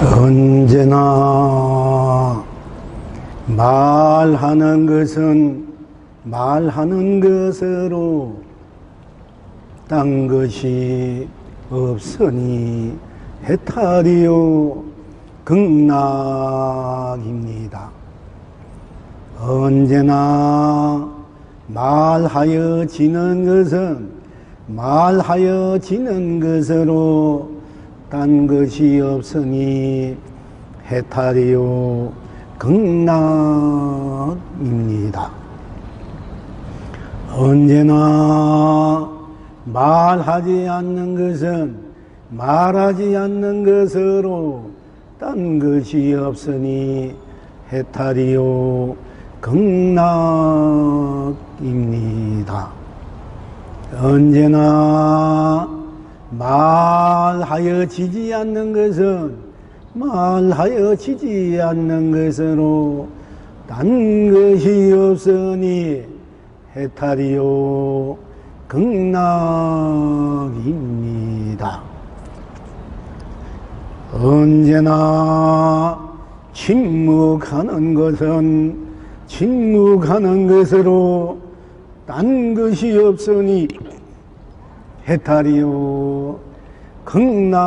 언제나 말하는 것은 말하는 것으로 딴 것이 없으니 해탈이요 극락입니다. 언제나 말하여지는 것은 말하여지는 것으로 딴 것이 없으니 해탈이요 극락입니다. 언제나 말하지 않는 것은 말하지 않는 것으로 딴 것이 없으니 해탈이요 극락입니다. 언제나 말하여지지 않는 것은 말하여지지 않는 것으로 딴 것이 없으니 해탈이요 극락입니다. 언제나 침묵하는 것은 침묵하는 것으로 딴 것이 없으니 해탈이요 극락입니다.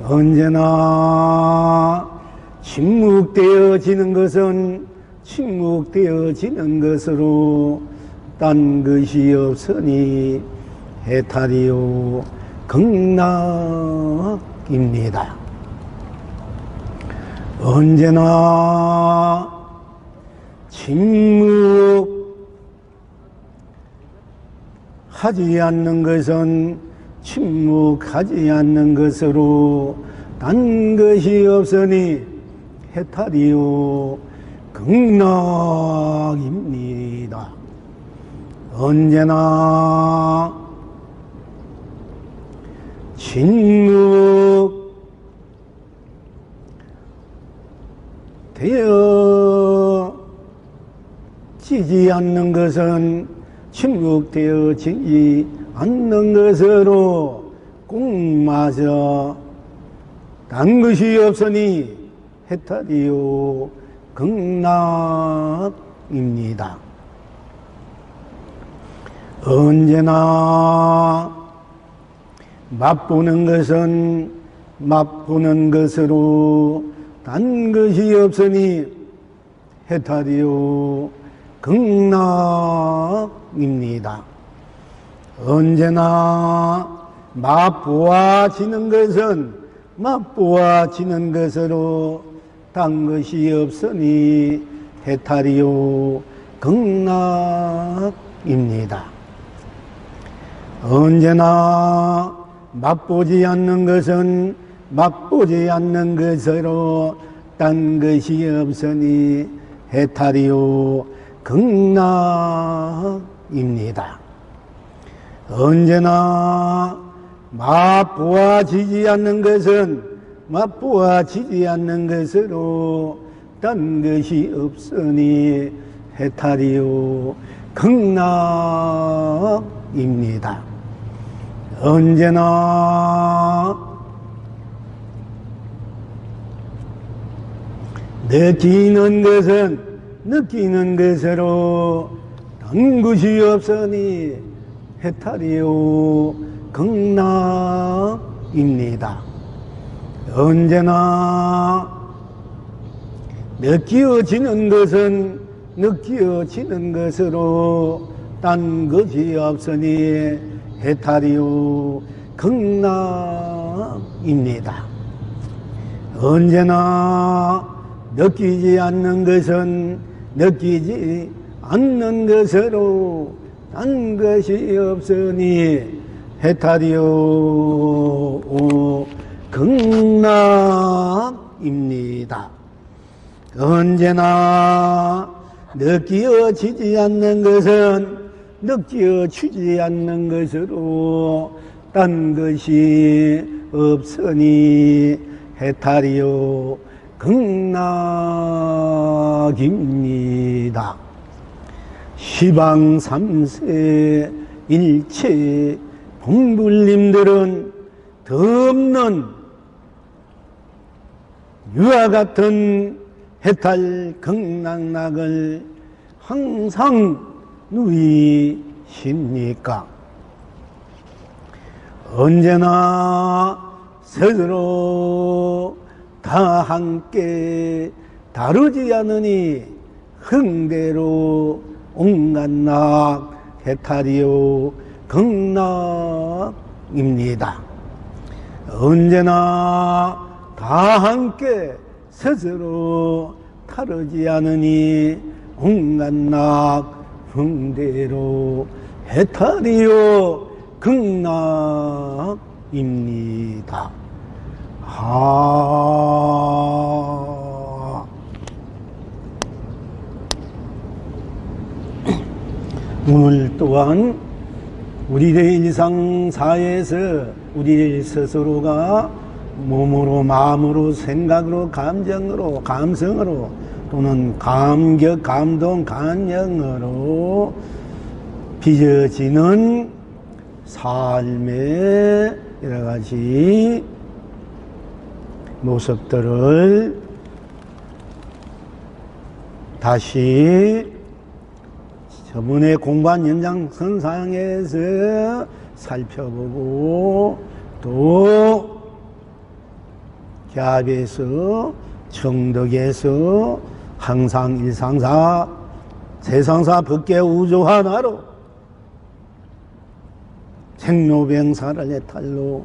언제나 침묵되어지는 것은 침묵되어지는 것으로 딴 것이 없으니 해탈이요 극락입니다. 언제나 침묵하지 않는 것은 침묵하지 않는 것으로 딴 것이 없으니 해탈이요 극락입니다. 언제나 침묵되어지지 않는 것은 침묵되어지지 않는 것으로 꽁마저 딴 것이 없으니 해탈이요 극락입니다. 언제나 맛보는 것은 맛보는 것으로 딴 것이 없으니 해탈이요 극락입니다. 언제나 맛보아지는 것은 맛보아지는 것으로 딴 것이 없으니 해탈이요 극락입니다. 언제나 맛보지 않는 것은 맛보지 않는 것으로 딴 것이 없으니 해탈이요 극락입니다. 언제나 맛보아지지 않는 것은 맛보아지지 않는 것으로 딴 것이 없으니 해탈이요 극락입니다. 언제나 느끼는 것은 느끼는 것으로 딴 것이 없으니 해탈이요 극락입니다. 언제나 느껴지는 것은 느껴지는 것으로 딴 것이 없으니 해탈이요 극락입니다. 언제나 느끼지 않는 것은 느끼지 않는 것으로 딴 것이 없으니 해탈이요 극락입니다. 언제나 느껴지지 않는 것은 느껴지지 않는 것으로 딴 것이 없으니 해탈이요 극락입니다. 시방 3세 일체 공불님들은 덮는 유화 같은 해탈 극락락을 항상 누리십니까? 언제나 스스로 다 함께 다르지 않으니 흥대로 온갖락 해탈이요 극락입니다. 언제나 다 함께 스스로 다르지 않으니 온갖락 흥대로 해탈이요 극락입니다. 오늘 또한 우리의 일상사에서 우리 스스로가 몸으로, 마음으로, 생각으로, 감정으로, 감성으로 또는 감격, 감동, 감영으로 빚어지는 삶의 여러 가지 모습들을 다시 저번에 공부한 연장선상에서 살펴보고 또 갸비에서 청덕에서 항상 일상사 세상사 법계 우주 하나로 생로병사를 해탈로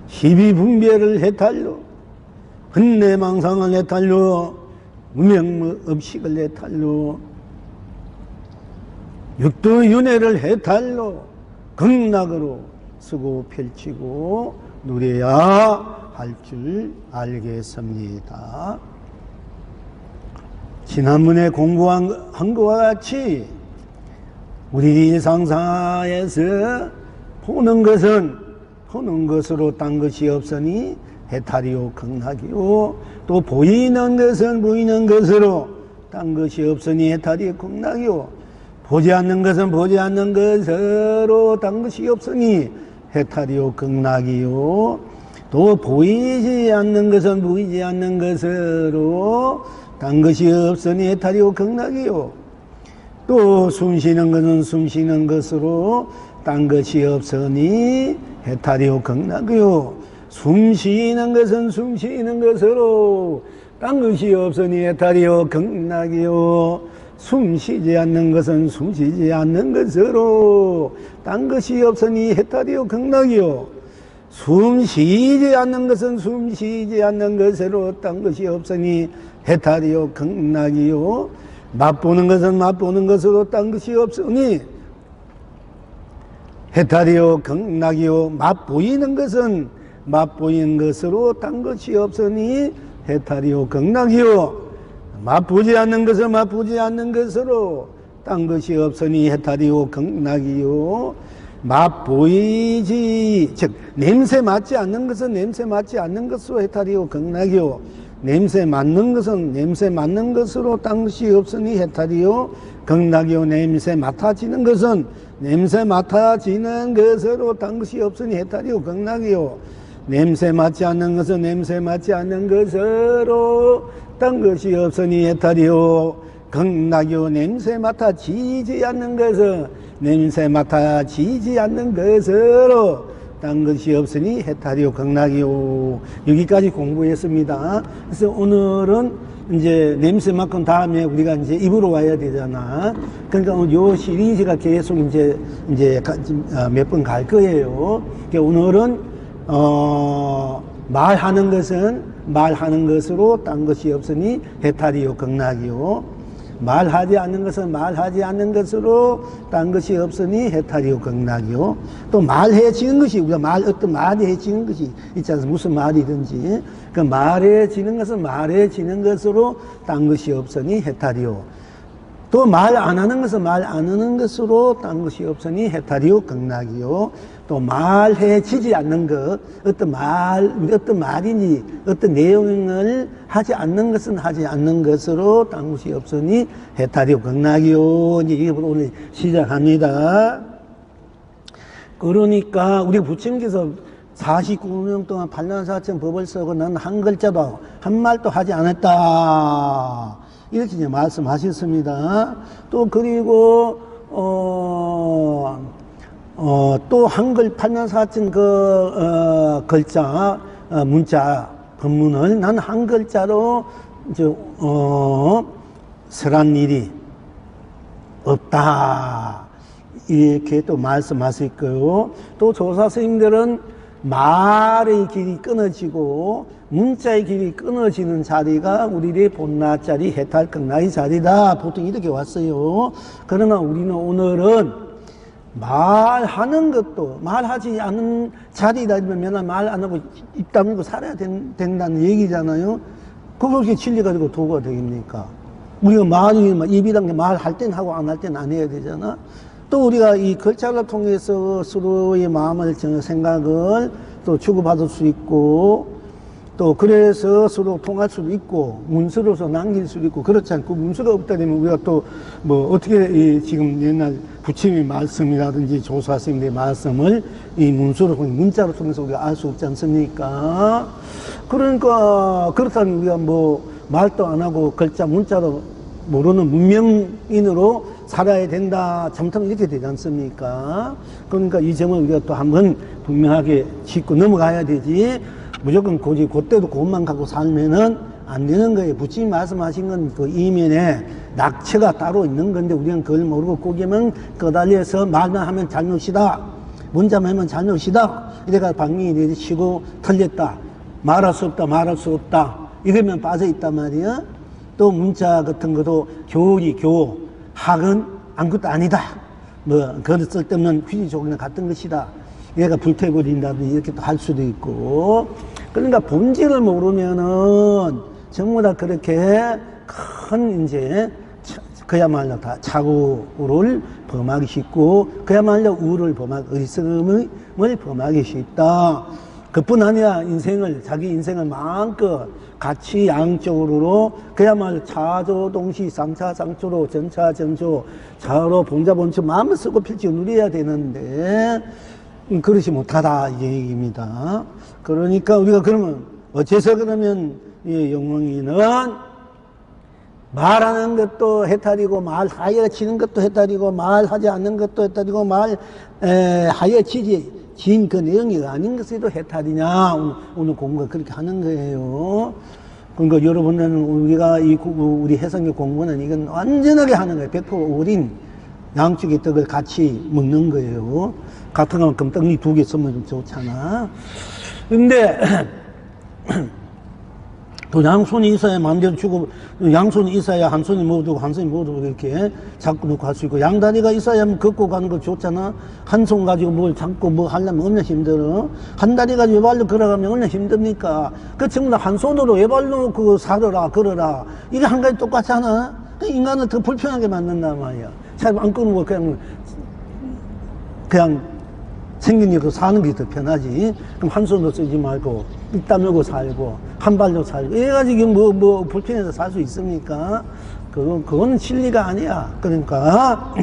희비분별을 해탈로 흔내망상을 해탈로 무명의식을 해탈로 육도윤회를 해탈로 극락으로 쓰고 펼치고 누려야 할 줄 알겠습니다. 지난번에 공부한 것과 같이 우리 일상사에서 보는 것으로 딴 것이 없으니 해탈이요 극락이요, 또 보이는 것은 보이는 것으로 딴 것이 없으니 해탈이요 극락이요, 보지 않는 것은 보지 않는 것으로 딴 것이 없으니 해탈이요 극락이요, 또 보이지 않는 것은 보이지 않는 것으로 딴 것이 없으니 해탈이요 극락이요, 또 숨쉬는 것은 숨쉬는 것으로 딴 것이 없으니 해탈이요 극락이요, 숨쉬는 것은 숨쉬는 것으로 딴 것이 없으니 해탈이요 극락이요, 숨쉬지 않는 것은 숨쉬지 않는 것으로 딴 것이 없으니 해탈이요 극락이요, 숨쉬지 않는 것은 숨쉬지 않는 것으로 딴 것이 없으니 해탈이요 극락이요, 맛보는 것은 맛보는 것으로 딴 것이 없으니 해탈이요 극락이요, 맛보이는 것은 맛보이는 것으로 딴 것이 없으니 해탈이요 극락이요, 맛보지 않는 것은 맛보지 않는 것으로 딴 것이 없으니 해탈이요 극락이요, 맛보이지 즉 냄새 맡지 않는 것은 냄새 맡지 않는 것으로 해탈이요 극락이요, 냄새 맡는 것은 냄새 맡는 것으로 딴 것이 없으니 해탈이요 극락이요, 냄새 맡아지는 것은 냄새 맡아지는 것으로 딴 것이 없으니 해탈이요 극락이요, 냄새 맡지 않는 것은 냄새 맡지 않는 것으로 딴 것이 없으니 해탈이요 극락이요, 냄새 맡아지지 않는 것은 냄새 맡아지지 않는 것으로 딴 것이 없으니 해탈이요 극락이요. 여기까지 공부했습니다. 그래서 오늘은 이제 냄새 맡은 다음에 우리가 이제 입으로 와야 되잖아. 그러니까 오늘 요 시리즈가 계속 이제 몇 번 갈 거예요. 그러니까 오늘은 말하는 것은 말하는 것으로 딴 것이 없으니 해탈이요 극락이요, 말하지 않는 것은 말하지 않는 것으로 딴 것이 없으니 해탈이요 극락이요, 또 말해지는 것이 우리가 어떤 말해지는 것이 있지 않습니까? 무슨 말이든지 그 말해지는 것은 말해지는 것으로 딴 것이 없으니 해탈이요, 또 말 안 하는 것은 말 안 하는 것으로 딴 것이 없으니 해탈이요 극락이요, 또 말해지지 않는 것, 어떤 말인지 어떤 내용을 하지 않는 것은 하지 않는 것으로 딴 것이 없으니 해탈이요 극락이요. 이제 이거부터 오늘 시작합니다. 그러니까 우리 부처님께서 49년 동안 판단사천 법을 쓰고 난 한 글자도 한 말도 하지 않았다. 이렇게 이제 말씀하셨습니다. 또 그리고 또 한글 판단사천 글자 문자 법문을 난 한 글자로 설한 일이 없다. 이렇게 또 말씀하실 거요. 또 조사 스님들은 말의 길이 끊어지고 문자의 길이 끊어지는 자리가 우리의 본나자리 해탈극락의 자리다. 보통 이렇게 왔어요. 그러나 우리는 오늘은 말하는 것도 말하지 않는 자리다. 맨날 말 안 하고 입 다물고 살아야 된다는 얘기잖아요. 그렇게 진리가지고 도가 되겠습니까? 우리가 입이란 게 말할 땐 하고 안 할 땐 안 해야 되잖아. 또 우리가 이 글자를 통해서 서로의 마음을, 생각을 또 주고받을 수 있고, 또 그래서 서로 통할 수도 있고, 문서로서 남길 수도 있고, 그렇지 않고, 문서가 없다 되면 우리가 또 어떻게 지금 옛날 부처님의 말씀이라든지 조사스님의 말씀을 이 문서로, 문자로 통해서 우리가 알 수 없지 않습니까? 그러니까, 그렇다면 우리가 말도 안 하고 글자, 문자로 모르는 문명인으로 살아야 된다. 잘못하면 이렇게 되지 않습니까? 그러니까 이 점을 우리가 또 한번 분명하게 짚고 넘어가야 되지. 무조건 그때도 그것만 갖고 살면은 안 되는 거예요. 부처님 말씀하신 건 그 이면에 낙처가 따로 있는 건데 우리는 그걸 모르고 고개만 끄달려서 말만 하면 잘못이다. 문자만 하면 잘못이다. 이래가 방명이 내리치고 틀렸다. 말할 수 없다. 말할 수 없다. 이러면 빠져 있단 말이야. 또 문자 같은 것도 교리, 학은 아무것도 아니다. 그걸 쓸데없는 휘지조기나 같은 것이다. 얘가 불태버린다든지 이렇게 또 할 수도 있고. 그러니까 본질을 모르면은 전부 다 그렇게 큰 그야말로 다 착오를 범하기 쉽고, 그야말로 우를 어리석음을 범하기 쉽다. 그뿐 아니라 자기 인생을 마음껏 같이 양쪽으로 그야말로 차조동시 삼차상초로 전차전조 좌로 봉자본처 마음을 쓰고 필지 누려야 되는데 그렇지 못하다 이 얘기입니다. 그러니까 우리가 그러면 어째서 그러면 이 영웅이는 말하는 것도 해탈이고 말하여 치는 것도 해탈이고 말하지 않는 것도 해탈이고 말하여 치지 진 그 내용이 아닌 것에도 해탈이냐. 오늘 공부가 그렇게 하는 거예요. 그러니까 여러분들은 우리가 우리 해성교 공부는 이건 완전하게 하는 거예요. 100% 올인 양쪽의 떡을 같이 먹는 거예요. 같은 만큼 떡이 2개 쓰면 좀 좋잖아. 근데 또 양손이 있어야 마음대로 주고, 양손이 있어야 한 손이 먹어두고 한 손이 먹어두고 이렇게 잡고 놓고 할 수 있고, 양다리가 있어야 걷고 가는 거 좋잖아. 한 손 가지고 뭘 잡고 하려면 얼마나 힘들어. 한 다리 가지고 외발로 걸어가면 얼마나 힘듭니까? 그 전부 다 한 손으로 외발로 살아라, 걸어라. 이게 한 가지 똑같잖아. 인간을 더 불편하게 만든단 말이야. 잘 안 끊고 그냥 생긴 일로 사는 게 더 편하지. 그럼 한 손도 쓰지 말고, 입 다물고 살고, 한 발로 살고, 이래가지고 불편해서 살 수 있습니까? 그거는 진리가 아니야. 그러니까,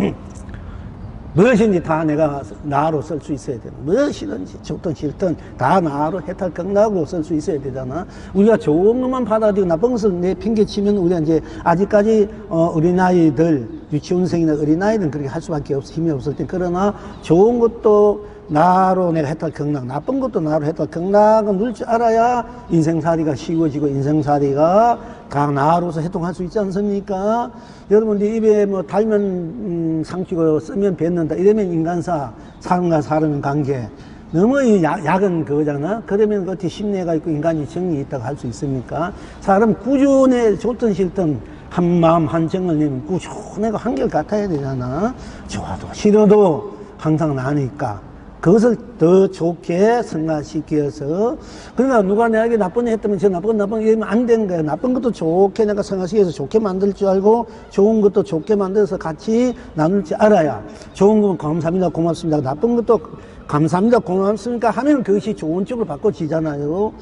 무엇인지 다 내가 나로 쓸 수 있어야 되는. 무엇이든지, 좋든 싫든, 다 나로 해탈극락으로 쓸 수 있어야 되잖아. 우리가 좋은 것만 받아들이고 나쁜 것을 내 핑계치면 우리가 이제 아직까지, 어린아이들, 유치원생이나 어린아이들은 그렇게 할 수밖에 없어. 힘이 없을 때. 그러나 좋은 것도 나로 내가 해탈극락, 나쁜 것도 나로 해탈극락은 누릴 줄 알아야 인생살이가 쉬워지고 인생살이가 다 나로서 해통할 수 있지 않습니까? 여러분들 입에 달면 상추고 쓰면 뱉는다 이러면 인간사, 사람과 사람의 관계 너무 약은 그거잖아. 그러면 어떻게 신뢰가 있고 인간이 정이 있다고 할 수 있습니까? 사람 꾸준히 좋든 싫든 한 마음 한 정을 내면 꾸준하고 한결 같아야 되잖아. 좋아도 싫어도 항상 나니까 그것을 더 좋게 승화시켜서, 그러니까 누가 내게 나쁜 일 했다면 저 나쁜 이러면 안 되는 거예요. 나쁜 것도 좋게 내가 승화시켜서 좋게 만들 줄 알고, 좋은 것도 좋게 만들어서 같이 나눌 줄 알아야, 좋은 건 감사합니다, 고맙습니다. 나쁜 것도 감사합니다, 고맙습니까 하면 그것이 좋은 쪽으로 바꿔지잖아요.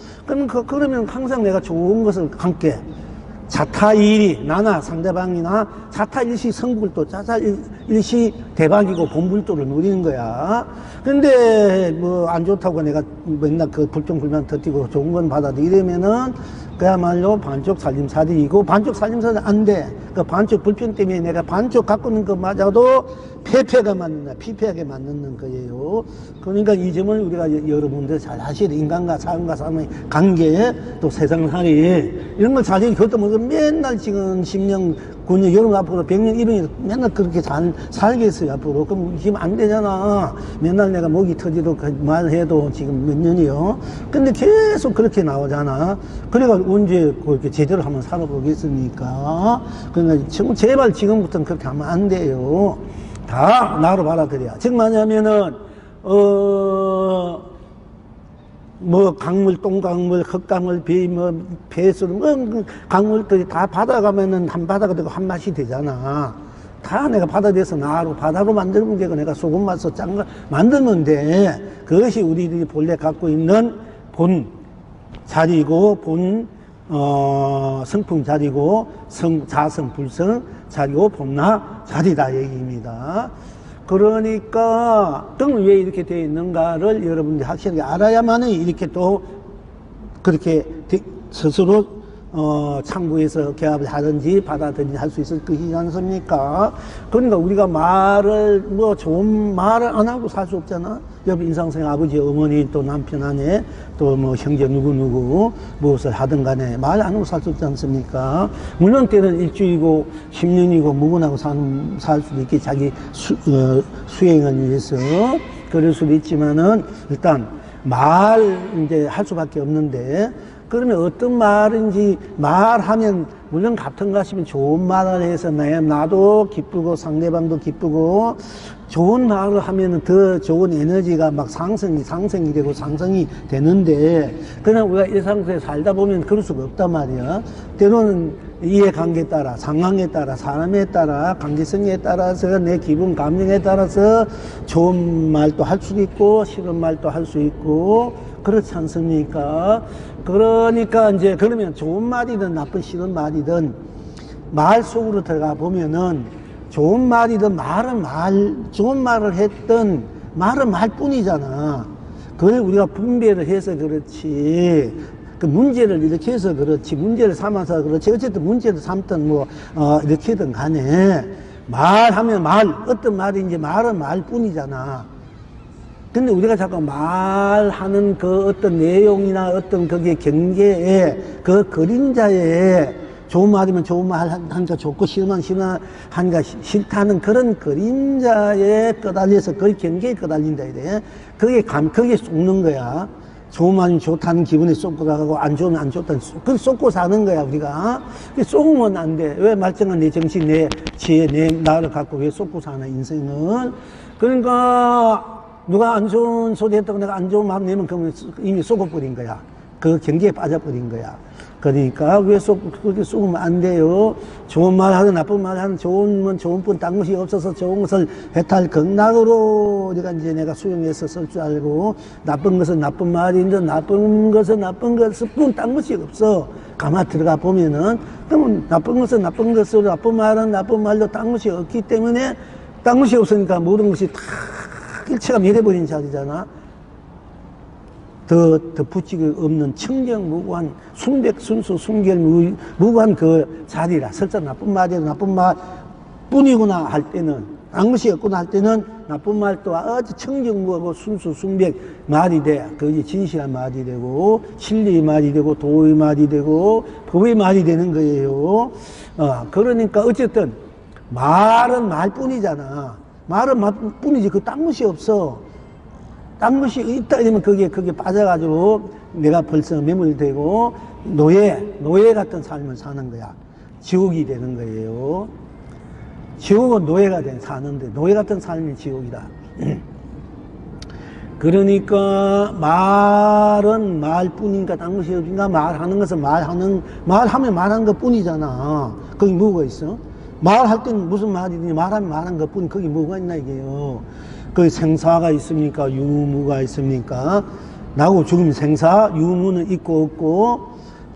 그러면 항상 내가 좋은 것을 함께, 자타일이, 나나 상대방이나 자타일시 성불도, 자타일시 대박이고 본불도를 누리는 거야. 근데 뭐 안 좋다고 내가 맨날 그 불평불만 터뜨리고 좋은 건 받아도 이러면은 그야말로 반쪽 살림살이이고, 반쪽 살림살이 안 돼. 그 반쪽 불평 때문에 내가 반쪽 갖고 있는 것마저도 폐폐가 맞는다, 피폐하게 맞는 거예요. 그러니까 이 점을 우리가 여러분들 잘 하셔야 돼. 인간과 사람과 사람의 관계, 또 세상살이, 이런 걸 잘, 그것도 뭐 맨날 지금 10년, 9년, 여러분 앞으로 100년, 200년 맨날 그렇게 잘 살겠어요, 앞으로. 그럼 지금 안 되잖아. 맨날 내가 목이 터지도 그 말해도 지금 몇 년이요. 근데 계속 그렇게 나오잖아. 그래가 언제 그렇게 제대로 한번 살아보겠습니까? 그러니까 제발 지금부터는 그렇게 하면 안 돼요. 다 나로 받아들여야. 즉 뭐냐면은 뭐 강물, 똥강물, 흙강물, 배수, 강물들이 다 받아가면은 한 바다가 되고 한 맛이 되잖아. 다 내가 바다에서 나로 바다로 만들면 되고, 내가 소금 맛서 짠 거 만들면 돼. 그것이 우리들이 본래 갖고 있는 본 자리고, 성품 자리고, 자성, 불성 자리고, 본나 자리다 얘기입니다. 그러니까 등은 왜 이렇게 되어 있는가를 여러분들이 확실하게 알아야만은 이렇게 또 그렇게 스스로 참고해서 개합을 하든지 받아들이든지 할 수 있을 것이지 않습니까? 그러니까 우리가 말을, 뭐 좋은 말을 안 하고 살 수 없잖아. 여러분 인상생 아버지, 어머니, 또 남편, 아내, 또 뭐 형제 누구 무엇을 하든 간에 말 안 하고 살 수 없지 않습니까? 물론 때는 일주이고 10년이고 무근하고 살 수도 있게 자기 수행을 위해서 그럴 수도 있지만은 일단 말 이제 할 수밖에 없는데, 그러면 어떤 말인지, 말하면 물론 같은 거 하시면 좋은 말을 해서 나도 기쁘고 상대방도 기쁘고, 좋은 말을 하면 더 좋은 에너지가 막 상승이 되고 상승이 되는데, 그냥 우리가 일상생활에 살다 보면 그럴 수가 없단 말이야. 때로는 이해관계에 따라, 상황에 따라, 사람에 따라, 관계성에 따라서, 내 기분, 감정에 따라서 좋은 말도 할 수도 있고 싫은 말도 할 수 있고, 그렇지 않습니까? 그러니까 이제 그러면 좋은 말이든 나쁜 싫은 말이든 말 속으로 들어가 보면은 좋은 말이든 좋은 말을 했던 말은 말뿐이잖아. 그걸 우리가 분별을 해서 그렇지, 그 문제를 이렇게 해서 그렇지, 문제를 삼아서 그렇지, 어쨌든 문제를 삼든 뭐 이렇게든 간에 말하면 어떤 말인지 말은 말뿐이잖아. 근데 우리가 자꾸 말하는 그 어떤 내용이나 어떤 그게 경계에, 그 그림자에, 좋은 말이면 좋은 말 하니까 좋고, 싫은 말 하니까 싫다는 그런 그림자에 끄달려서 그 경계에 끄달린다 이래. 그게 쏟는 거야. 좋은 말이면 좋다는 기분에 쏟고 가고, 안 좋으면 안 좋다는, 그걸 쏟고 사는 거야, 우리가. 쏟으면 안 돼. 왜 말정한 내 정신, 내 지혜, 내 나를 갖고 왜 쏟고 사나, 인생은. 그러니까, 누가 안 좋은 소리 했다고 내가 안 좋은 마음 내면 그러면 이미 속아버린 거야. 그 경계에 빠져버린 거야. 그러니까 왜 그렇게 속으면 안 돼요. 좋은 말 하든 나쁜 말 하든 좋은 뿐 딴 것이 없어서 좋은 것을 배탈 극락으로 내가 수용해서 쓸 줄 알고, 나쁜 것은 나쁜 말인데 나쁜 것은 나쁜 것을 뿐 딴 것이 없어. 가만 들어가 보면은, 그러면 나쁜 것은 나쁜 것으로, 나쁜 말은 나쁜 말로 딴 것이 없기 때문에, 딴 것이 없으니까 모든 것이 다 일체가 멸해버린 자리잖아. 더 붙이기 없는 청정무구한 순백순수 순결무구한 그 자리라. 설사 나쁜 말이라도 나쁜 말 뿐이구나 할 때는, 딴 것이 없구나 할 때는 나쁜 말도 아주 청정무구하고 순수 순백 말이 돼. 그게 진실한 말이 되고, 진리의 말이 되고, 도의 말이 되고, 법의 말이 되는 거예요. 그러니까 어쨌든 말은 말뿐이잖아. 말은 말뿐이지 그 딴 것이 없어. 딴 것이 있다 이러면 그게 빠져가지고 내가 벌써 매몰되고 노예 같은 삶을 사는 거야. 지옥이 되는 거예요. 지옥은 노예가 사는데, 노예 같은 삶이 지옥이다. 그러니까 말은 말뿐이니까 딴 것이 없으니까, 말하는 것은 말하면 말하는 것 뿐이잖아. 거기 뭐가 있어? 말할 때는 무슨 말이든지 말하면 말한 것 뿐, 거기 뭐가 있나 이게요. 그 생사가 있습니까? 유무가 있습니까? 나고 죽으면 생사, 유무는 있고 없고,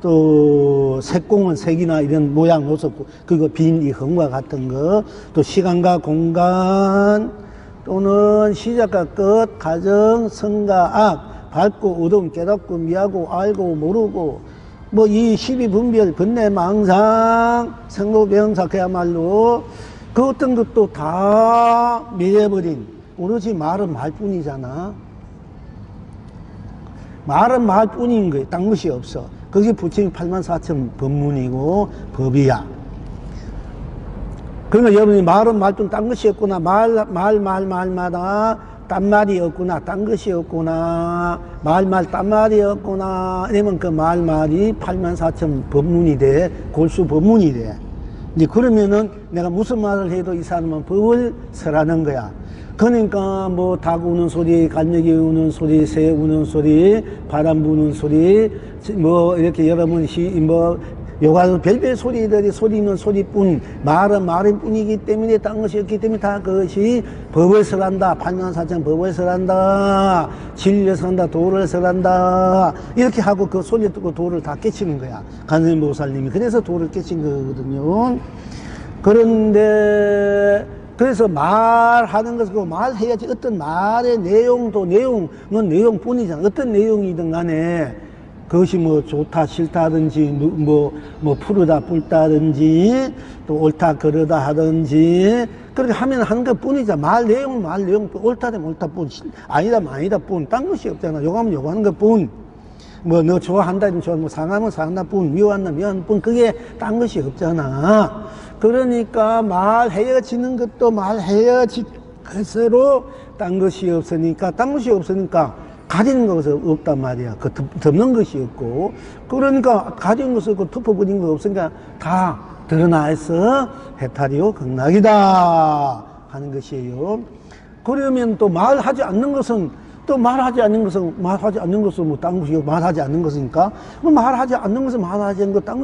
또 색공은 색이나 이런 모양 모습, 그리고 빈 이 흠과 같은 거, 또 시간과 공간 또는 시작과 끝, 가정, 선과 악, 밝고 어두움, 깨닫고 미하고 알고 모르고, 뭐 이 십이분별, 번뇌, 망상, 생로병사, 그야말로 그 어떤 것도 다 멸해버린, 오로지 말은 말뿐이잖아. 말은 말뿐인 거예요. 딴 것이 없어. 그게 부처님 84,000 법문이고 법이야. 그러니까 여러분이 말은 말뿐 딴 것이 없구나. 말마다 딴 말이 없구나. 딴 것이 없구나. 딴 말이 없구나. 이러면 그 말이 84,000 법문이 돼. 골수 법문이 돼. 이제 그러면은 내가 무슨 말을 해도 이 사람은 법을 설하는 거야. 그러니까 뭐 닭 우는 소리, 갈매기 우는 소리, 새 우는 소리, 바람 부는 소리, 뭐 이렇게 여러분 뭐 요가 별별 소리들이 소리는 소리뿐, 말은 말뿐이기 때문에 딴 것이 없기 때문에 다 그것이 법을 설한다. 84,000 법을 설한다. 진리를 설한다. 도를 설한다. 이렇게 하고 그 소리 듣고 도를 다 깨치는 거야. 관세음보살님이. 그래서 도를 깨친 거거든요. 그런데 그래서 말하는 것이고, 말해야지. 어떤 말의 내용도 내용은 내용뿐이잖아. 어떤 내용이든 간에 그것이 뭐 좋다 싫다든지 뭐 푸르다 뿔다든지 또 옳다 그르다 하든지 그렇게 하면 하는 것 뿐이잖아. 말 내용 옳다 되면 옳다 뿐, 아니다 아니다 뿐, 딴 것이 없잖아. 요거하면 요거하는 것 뿐. 뭐 너 좋아한다 이러면 좋아, 뭐 상하면 상한다 뿐, 미워한다 미워한다 뿐, 그게 딴 것이 없잖아. 그러니까 말헤어지는 것도 말헤어질 것으로 딴 것이 없으니까 가지는 것은 없단 말이야. 그 덮는 것이 없고, 그러니까 가진 것이 없고 덮어버린 거 없으니까 다 드러나서 해탈이요 극락이다 하는 것이에요. 그러면 또 말하지 않는 것은 말하지 않는 것은 뭐 딴 것이 말하지 않는 것이니까, 뭐 말하지 않는 것은 말하지 않는 것, 딴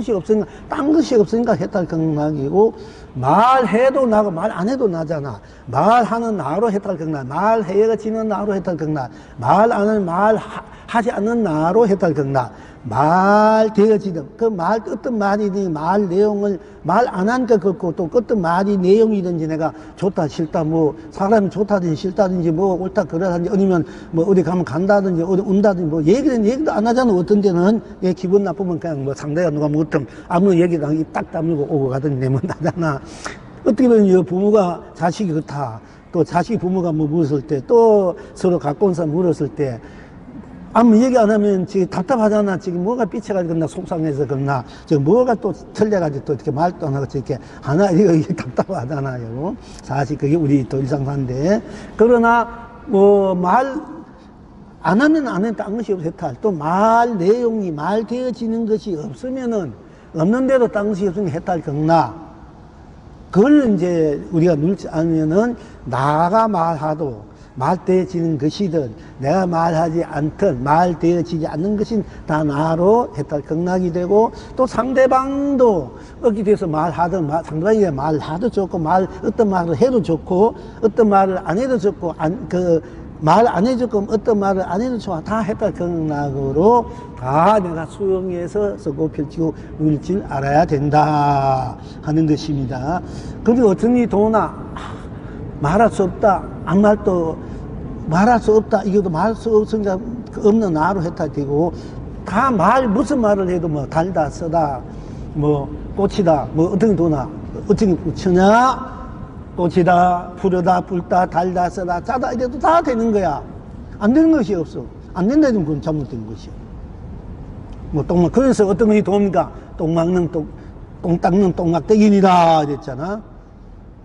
것이 없으니까 해탈 극락이고, 말해도 나고 말 안 해도 나잖아. 말하는 나로 해탈 극락, 말해지는 나로 해탈 극락, 말하지 않는 나로 해탈 극락, 말되어지든 그 말 어떤 말이든지 말 내용을 말 안 하니까 그렇고, 또 어떤 말이 내용이든지 내가 좋다 싫다 뭐 사람이 좋다든지 싫다든지 뭐 옳다 그러다든지, 아니면 뭐 어디 가면 간다든지 어디 온다든지 뭐 얘기도 안 하잖아. 어떤 데는 내 기분 나쁘면 그냥 뭐 상대가 누가 뭐 어떤 아무 얘기도 안 하고 딱 다물고 오고 가든지 내면 나잖아. 어떻게 보면 부모가 자식이 그렇다, 또 자식이 부모가 뭐 물었을 때, 또 서로 가까운 사람 물었을 때 아무 얘기 안 하면 지금 답답하잖아. 지금 뭐가 삐쳐가지고 그나 속상해서 그러나, 지금 뭐가 또 틀려가지고 또 이렇게 말도 안 하고 이렇게 하나, 이게 답답하잖아요. 사실 그게 우리 또 일상사인데. 그러나, 뭐, 말, 안 하면 안 해도 딴 것이 없어. 해탈. 또 말 내용이 말되어지는 것이 없는데도 딴 것이 없으면 해탈 극락. 그걸 이제 우리가 누리지 않으면은 나가 말하도 말되어지는 것이든 내가 말하지 않든 말되어지지 않는 것인 다 나로 해탈 극락이 되고, 또 상대방도 어찌 돼서 말하든 상대방이 말하도 좋고 어떤 말을 해도 좋고 어떤 말을 안 해도 좋고 말 안 해줬고 어떤 말을 안 해도 좋아. 다 해탈 극락으로 다 내가 수용해서 쓰고 펼치고 누릴 줄 알아야 된다 하는 것입니다. 그리고 어떤 일이 도나 말할 수 없다, 아무 말도 말할 수 없다, 이것도 말할 수 없으니까 없는 나로 해탈되고, 다 무슨 말을 해도 뭐 달다 쓰다 뭐 꽃이다 뭐 어떤 게 도나, 어떤 게 처냐 꽃이다 푸르다 붉다 달다 쓰다 짜다 이래도 다 되는 거야. 안 되는 것이 없어. 안 된다 해도 그건 잘못된 것이야. 뭐 그래서 어떤 것이 도입니까? 똥 닦는 똥막대기이다 그랬잖아.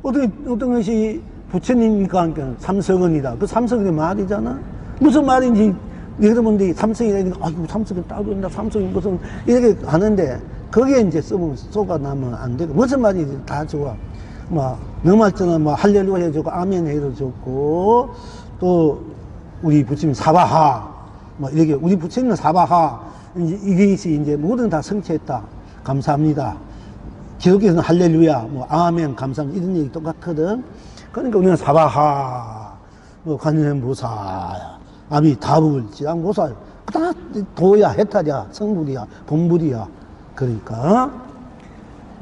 어떤 것이 부처님이니까 그러니까 삼성은이다. 그 삼성이 말이잖아. 무슨 말인지 여러분들이 삼성이라니까 아이고 삼성이 따로 있나, 삼성이 무슨 이렇게 하는데, 거기에 이제 쏘가 나면 안 되고, 무슨 말인지 다 좋아. 너 말처럼 할렐루야 해도 좋고 아멘 해도 좋고, 또 우리 부처님 사바하 이렇게 우리 부처님은 사바하, 이것이 이제 모든 다 성취했다, 감사합니다. 기독교에서는 할렐루야 아멘 감사합니다 이런 얘기 똑같거든. 그러니까 우리는 사바하 관세음보살 아미타불 지장보살 다 도야 해탈이야 성불이야 본불이야.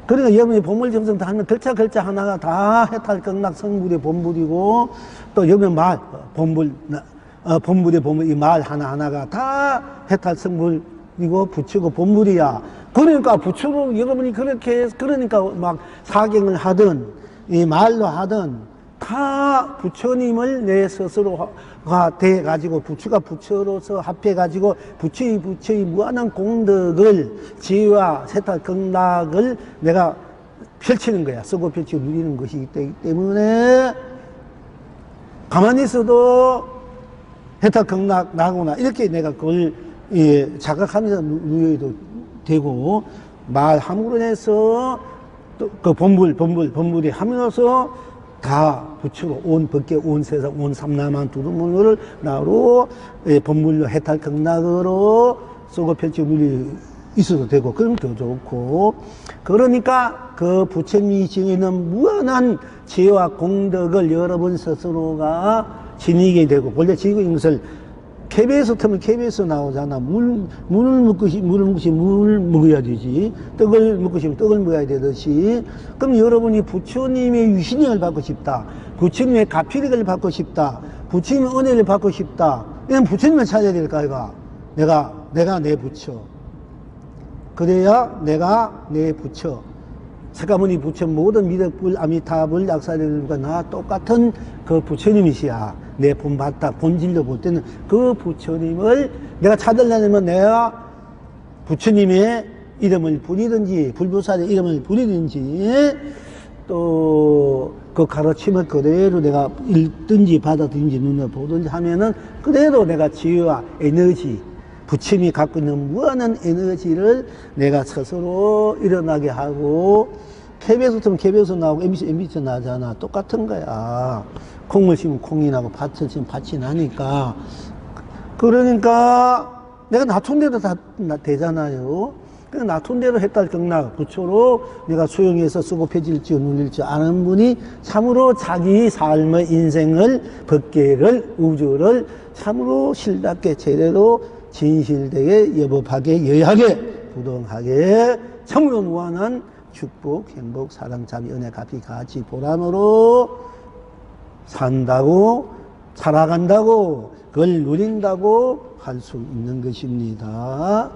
그러니까 여러분이 본물 정성 다 하면 글자 하나가 다 해탈 극락 성불의 본물이고, 또 여러분 말, 본물의 본물, 이 말 하나하나가 다 해탈 성불이고 부처고 본물이야. 그러니까 부처로 여러분이 그러니까 막 사경을 하든, 이 말로 하든, 다 부처님을 내 스스로가 돼가지고, 부처가 부처로서 합해가지고, 부처의 무한한 공덕을, 지혜와 세탈 극락을 내가 펼치는 거야. 쓰고 펼치고 누리는 것이기 때문에, 가만히 있어도 해탈 극락 나구나. 이렇게 내가 그걸 자각하면서 누려도 되고, 말함으로 해서, 또 그 본물이 하면서, 다 부처로 온 법계, 온 세상, 온 삼라만 두루문을 나로 법물로 해탈 극락으로 쓰고 펼치고 누리 있어도 되고, 그럼 더 좋고. 그러니까 그 부처님이 지니는 무한한 지혜와 공덕을 여러분 스스로가 지니게 되고, 원래 지니고 있는 것을 KBS 틀면 KBS 나오잖아. 물을 먹고 싶으면 물을 먹어야 되지. 떡을 먹고 싶으면 떡을 먹어야 되듯이. 그럼 여러분이 부처님의 유신력을 받고 싶다. 부처님의 가피력을 받고 싶다. 부처님의 은혜를 받고 싶다. 이런 부처님을 찾아야 될까, 이거. 내가 내 부처. 그래야 내가 내 부처. 석가모니 부처 모든 미륵불, 아미타불, 약사들과 나 똑같은 그 부처님이시야. 내 본받다, 본질로 볼 때는 그 부처님을 내가 찾으려면 내가 부처님의 이름을 부리든지, 불보살의 이름을 부리든지, 또 그 가르침을 그대로 내가 읽든지 받아들인지 눈으로 보든지 하면은 그대로 내가 지혜와 에너지, 부처님이 갖고 있는 무한한 에너지를 내가 스스로 일어나게 하고, KBS 같으면 KBS 나오고 MBC 나잖아. 똑같은 거야. 콩을 심으면 콩이 나고 밭을 심으면 밭이 나니까. 그러니까 내가 놔둔 대로 다 되잖아요. 그냥 놔둔 대로 해탈 극락 부처로 내가 수용해서 쓰고 펴질지 눌릴지 아는 분이 참으로 자기 삶의 인생을, 법계를, 우주를 참으로 실답게 제대로 진실되게 여법하게 여하게 부동하게 참으로 무한한 축복, 행복, 사랑, 자비, 은혜, 가피, 가치, 보람으로 산다고, 살아간다고, 그걸 누린다고 할 수 있는 것입니다.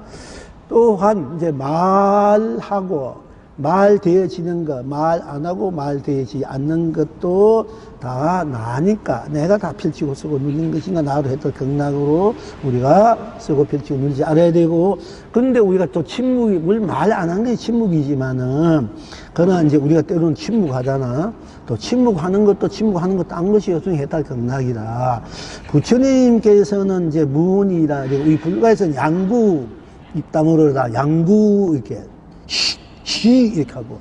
또한 이제 말하고 말 되어지는 것, 말 안 하고 말 되어지지 않는 것도 다 나니까 내가 다 펼치고 쓰고 누리는 것인가, 나로 했던 극락으로 우리가 쓰고 펼치고 누리지 알아야 되고. 근데 우리가 또 침묵이, 물 말 안 한 게 침묵이지만은, 그러나 이제 우리가 때로는 침묵하잖아. 또 침묵하는 것도 딴 것이 없으니 해탈 극락이라. 부처님께서는 이제 무언이라, 우리 불가에서는 양구, 입담으로다, 양구, 이렇게, 이렇게 하고,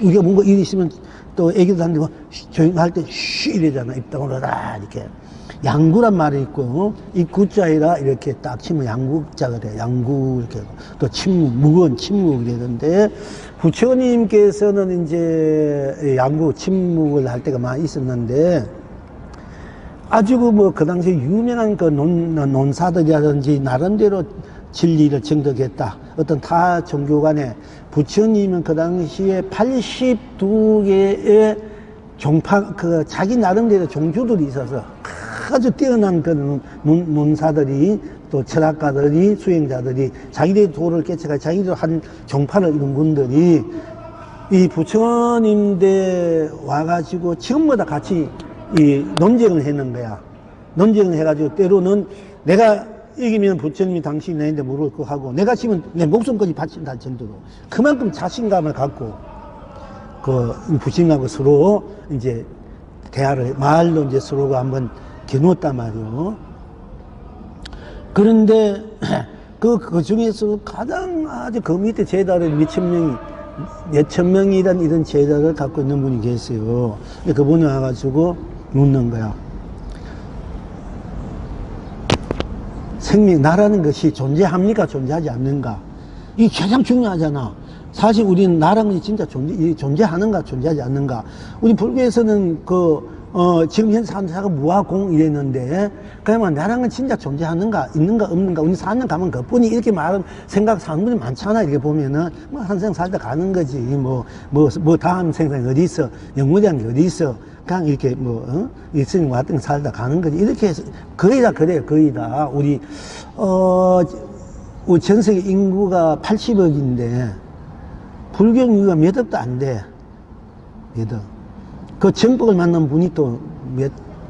우리가 뭔가 일이 있으면 또 애기도 하는데 조용히 할 때 이러잖아. 입담으로다, 이렇게. 양구란 말이 있고, 이 구자이라 이렇게 딱 치면 양구자가 돼. 양구, 이렇게 하고. 또 침묵, 무거운 침묵 이러던데, 부처님께서는 이제 양구, 침묵을 할 때가 많이 있었는데, 아주 그 당시에 유명한 그 논사들이라든지 나름대로 진리를 정독했다. 어떤 타 종교 간에 부처님은 그 당시에 82개의 종파, 자기 나름대로 종교들이 있어서 아주 뛰어난 그 논사들이, 또 철학가들이, 수행자들이 자기들의 도를 깨쳐가 자기들 한 종파를 이룬 분들이 이 부처님대 와가지고 지금보다 같이 이 논쟁을 했는 거야. 논쟁을 해가지고 때로는 내가 이기면 부처님이 당신이 내한테 물을 거 하고, 내가 지면 내 목숨까지 바친다 할 정도로 그만큼 자신감을 갖고 부처님하고 서로 이제 대화를 말로 이제 서로가 한번 겨누었단 말이요. 그런데 그 중에서 가장 아주 그 밑에 제자를 몇천 명이란 이런 제자를 갖고 있는 분이 계세요. 근데 그분이 와가지고 묻는 거야. 생명, 나라는 것이 존재합니까? 존재하지 않는가? 이게 가장 중요하잖아. 사실 우리는 나라는 진짜 존재하는가? 존재하지 않는가? 우리 불교에서는 지금 현재 사는 자가 무화공 이랬는데, 그러면 나랑은 진짜 존재하는가, 있는가, 없는가, 우리 4년 가면 그뿐이 이렇게 말은 생각 사는 분이 많잖아. 이렇게 보면은, 뭐, 한 생 살다 가는 거지. 다음 생생이 어디 있어? 영무대한 게 어디 있어? 그냥 이렇게 일생이 왔던 살다 가는 거지. 이렇게 해서, 거의 다 그래요, 거의 다. 우리 전 세계 인구가 80억인데, 불교 인구가 몇 억도 안 돼. 몇 억. 그 정복을 만난 분이 또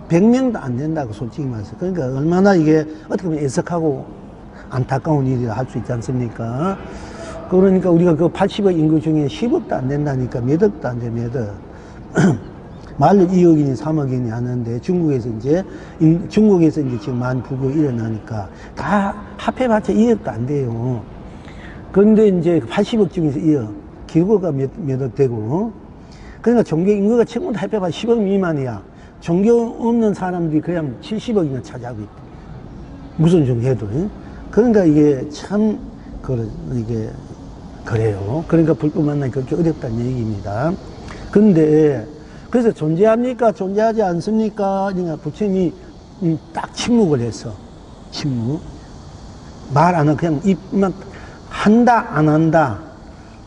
100명도 안 된다고 솔직히 말해서. 그러니까 얼마나 이게 어떻게 보면 애석하고 안타까운 일이라 할 수 있지 않습니까? 그러니까 우리가 그 80억 인구 중에 10억도 안 된다니까 몇 억도 안 돼, 몇 억. 말로 2억이니 3억이니 하는데 중국에서 이제 지금 많이 불교 일어나니까 다 합해봤자 2억도 안 돼요. 그런데 이제 80억 중에서 2억, 기후가 몇 억 되고, 그러니까 종교 인구가 전부 다 합해봐 10억 미만이야. 종교 없는 사람들이 그냥 70억이나 차지하고 있대. 무슨 종교해도. 그러니까 이게 참, 이게, 그래요. 그러니까 불법 만나기 그렇게 어렵다는 얘기입니다. 근데, 그래서 존재합니까? 존재하지 않습니까? 그러니까 부처님이 딱 침묵을 했어. 침묵. 말 안 하고 그냥 입만 한다, 안 한다.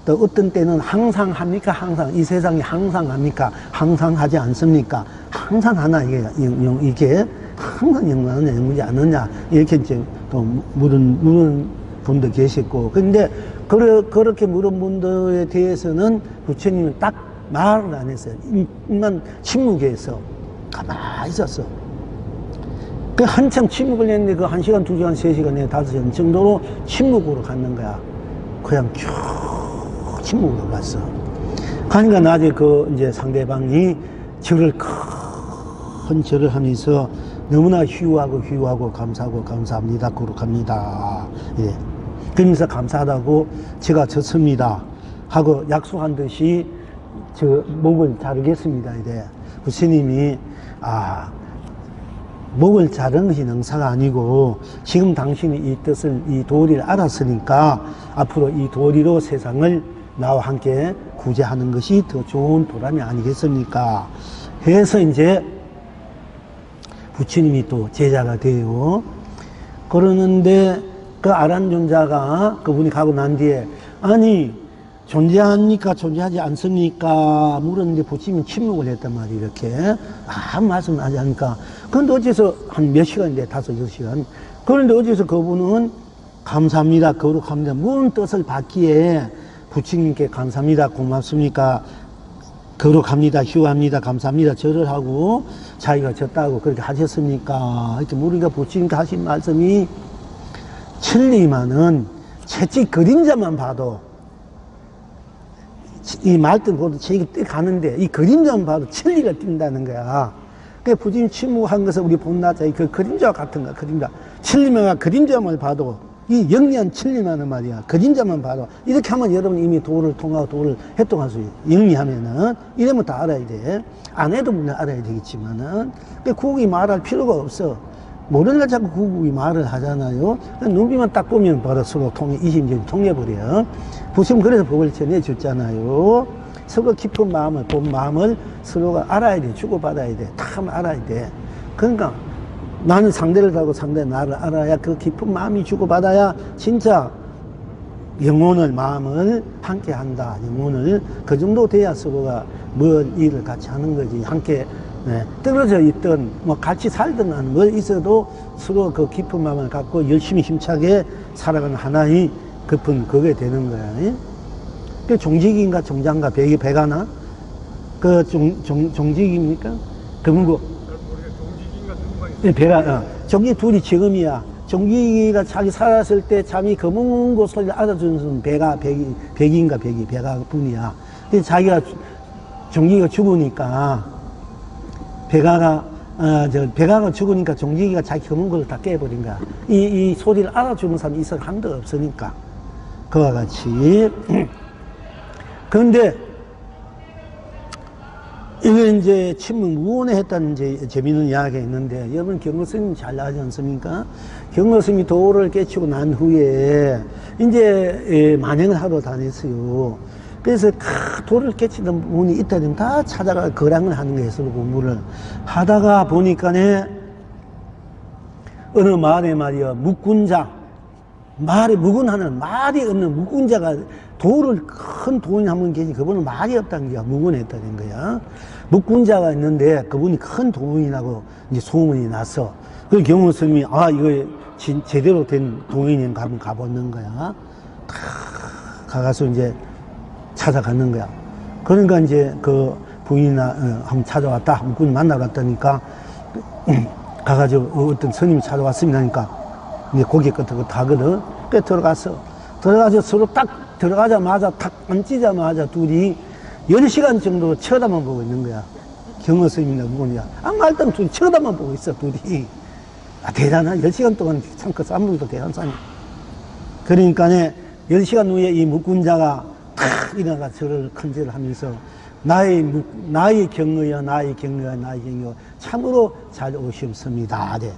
또 어떤 때는 항상 합니까? 항상. 이 세상이 항상 합니까? 항상 하지 않습니까? 항상 하나, 이게 항상 영원하냐, 영원하지 않느냐. 이렇게 이제 또 물은 분도 계셨고. 근데 그렇게 물은 분들에 대해서는 부처님은 딱 말을 안 했어요. 입만 침묵해서 가만히 있었어. 그 한참 침묵을 했는데 그 1시간, 2시간, 3시간, 5시간 정도로 침묵으로 갔는 거야. 그냥 쭉 침묵으로 갔어. 그러니까 낮에 이제 상대방이 큰 절을 하면서 너무나 휴하고 감사합니다. 거룩합니다. 예. 그러면서 감사하다고 제가 졌습니다. 하고 약속한 듯이 목을 자르겠습니다. 이래. 부처님이, 목을 자른 것이 능사가 아니고 지금 당신이 이 뜻을, 이 도리를 알았으니까 앞으로 이 도리로 세상을 나와 함께 구제하는 것이 더 좋은 도람이 아니겠습니까? 해서 이제 부처님이 또 제자가 돼요. 그러는데 그 아란존자가 그분이 가고 난 뒤에 아니 존재합니까? 존재하지 않습니까? 물었는데 부처님이 침묵을 했단 말이에요. 이렇게 아무 말씀 하지 않으니까. 그런데 어째서 한 몇 시간인데 5-6시간. 그런데 어째서 그분은 감사합니다. 거룩합니다. 무슨 뜻을 받기에 부처님께 감사합니다. 고맙습니까? 거룩합니다. 휴합니다. 감사합니다. 절을 하고 자기가 졌다고 그렇게 하셨습니까? 이렇게 물으니까 부처님께 하신 말씀이 천리만은 채찍 그림자만 봐도 이 말뜻 보도 책이 뜩 가는데 이 그림자만 봐도 천리가 뛴다는 거야. 그러니까 부처님 침묵한 것은 우리 본나자 그 그림자와 같은 거야. 그림자. 천리만과 그림자만 봐도 이 영리한 천리만은 말이야. 그림자만 봐도 이렇게 하면 여러분 이미 도를 통하고 도를 해동할 수 있어. 영리하면은 이러면 다 알아야 돼. 안 해도 물론 알아야 되겠지만은 구국이 말할 필요가 없어. 모르는 걸 자꾸 구국이 말을 하잖아요. 눈빛만 딱 보면 바로 서로 이심전이 통해버려. 부처님 그래서 법을 전해줬잖아요. 서로 깊은 마음을, 본 마음을 서로가 알아야 돼. 주고받아야 돼. 다 알아야 돼. 그러니까 나는 상대를 알고 상대는 나를 알아야 그 깊은 마음이 주고받아야 진짜 영혼을, 마음을 함께 한다. 영혼을. 그 정도 돼야 서로가 뭘 일을 같이 하는 거지. 함께 떨어져 있든 뭐 같이 살든 뭘 있어도 서로 그 깊은 마음을 갖고 열심히 힘차게 살아가는 하나의 깊은 그게 되는 거야. 그 종직인가 종장가 배가나? 그 종직입니까? 그문고 배가 종직 둘이 지금이야. 종직이가 자기 살았을 때 잠이 검은 소리를 알아주는 백인가 배가 분이야. 근데 자기가 종직이가 죽으니까 배가가 죽으니까 종직이가 자기 검은 것을 다 깨버린 거야. 이 소리를 알아주는 사람이 있어 한도 없으니까. 그와 같이. 그런데, 이게 이제 침묵 무언에 했다는 이제 재미있는 이야기가 있는데, 여러분 경로스님 잘 아지 않습니까? 경로스님이 도를 깨치고 난 후에, 이제 만행을 하러 다녔어요. 그래서 돌을 깨치던 분이 있다면 다 찾아가 거량을 하는 거예요. 서로 공부를 하다가 보니까네 어느 마을에 말이야 묵군자, 말이 묵은하는 말이 없는 묵군자가 돌을 큰 돈이 한 분 계시, 그분은 말이 없다는 거야. 묵은했다는 거야. 묵군자가 있는데 그분이 큰 동인이라고 이제 소문이 났어. 그 경호 스님이 이거 제대로 된 동인인가 한번 가보는 거야. 가가서 이제 찾아가는 거야. 그러니까 이제 그 부인이나 한번 찾아왔다. 묵군이 만나러 왔다니까 가가지고 어떤 스님이 찾아왔습니다 하니까 이제 고개 끝에 다거든. 꽤 들어가서 서로 딱 들어가자마자 탁 앉히자마자 둘이 10시간 정도 쳐다만 보고 있는 거야. 경호 스님이나 묵군이야. 아무 말도 없이 쳐다만 보고 있어, 둘이. 대단한, 10시간 동안 참고 쌈물도 대단한 사람. 그러니까 10시간 후에 이 묵군자가 탁 일어나가 저를 큰절을 하면서 나의 경의여, 나의 경의여, 나의 경의여. 참으로 잘 오셨습니다. 네.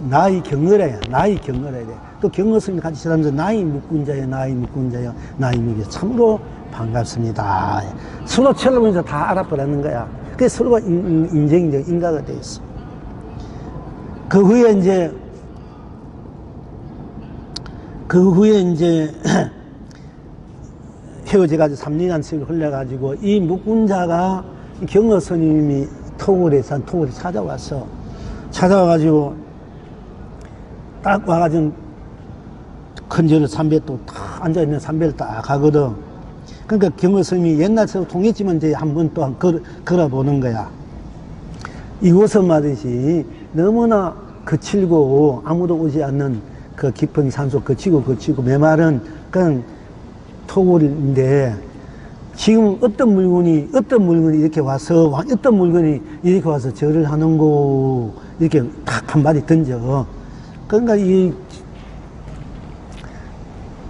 나의 경의래, 나의 경의래. 또 경의 스님 같이 지나면서 나의 묵군자여, 나의 묵군자여, 나의 묵군자여. 참으로 반갑습니다. 서로 쳐다보면서 다 알아보라는 거야. 그래서 서로가 인정적 인가가 돼 있어. 그 후에 이제 헤어져가지고 3년간 세월 흘려가지고 이 묵군자가 경어 스님이 토굴에 찾아왔어. 찾아와가지고 딱 와가지고 큰절을 삼배 또 탁 앉아있는 삼배를 딱 가거든. 그러니까 경어 스님이 옛날처럼 통했지만 이제 한 번 또 걸어보는 거야. 이곳은 말이지 너무나 거칠고 아무도 오지 않는 그 깊은 산속 거치고 메마른 그런 토굴인데 지금 어떤 물건이 이렇게 와서 절을 하는고 이렇게 탁 한마디 던져. 그러니까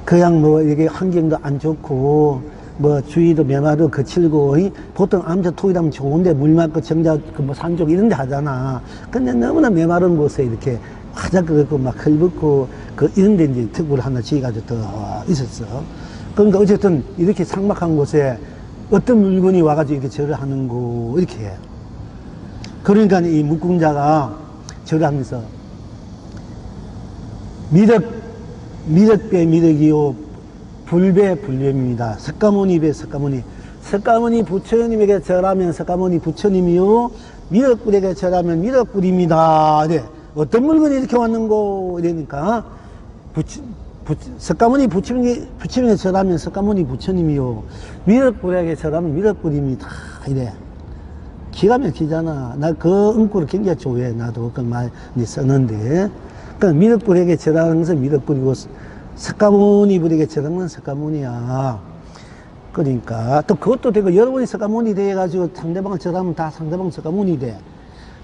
그냥 뭐 이게 환경도 안 좋고 뭐 주위도 메마르고 거칠고 보통 암자토이라면 좋은데 물 맑고 정자 뭐 산쪽 이런 데 하잖아. 근데 너무나 메마른 곳에 이렇게 화작 그렇고 막 헐벗고 이런 데 이제 특구를 하나 지어가지고 더 있었어. 그러니까 어쨌든 이렇게 삭막한 곳에 어떤 물건이 와가지고 이렇게 절을 하는고 이렇게 해. 그러니까 이 묵궁자가 절을 하면서 미륵배 미륵이요 불배 불배입니다. 석가모니 석가모니 부처님에게 절하면 석가모니 부처님이요 미륵불에게 절하면 미륵불입니다. 네. 어떤 물건이 이렇게 왔는고 이러니까 석가모니 부처님에게 절하면 석가모니 부처님이요 미륵불에게 절하면 미륵불입니다. 이래. 기가 막히잖아. 나 그 응구를 굉장히 좋아해. 나도 그 말 썼는데. 그러니까 미륵불에게 절하는 것은 미륵불이고 석가모니 불에게 절하는 건 석가모니야. 그러니까 또 그것도 되고 여러분이 석가모니 돼가지고 상대방을 절하면 다 상대방 석가모니 돼.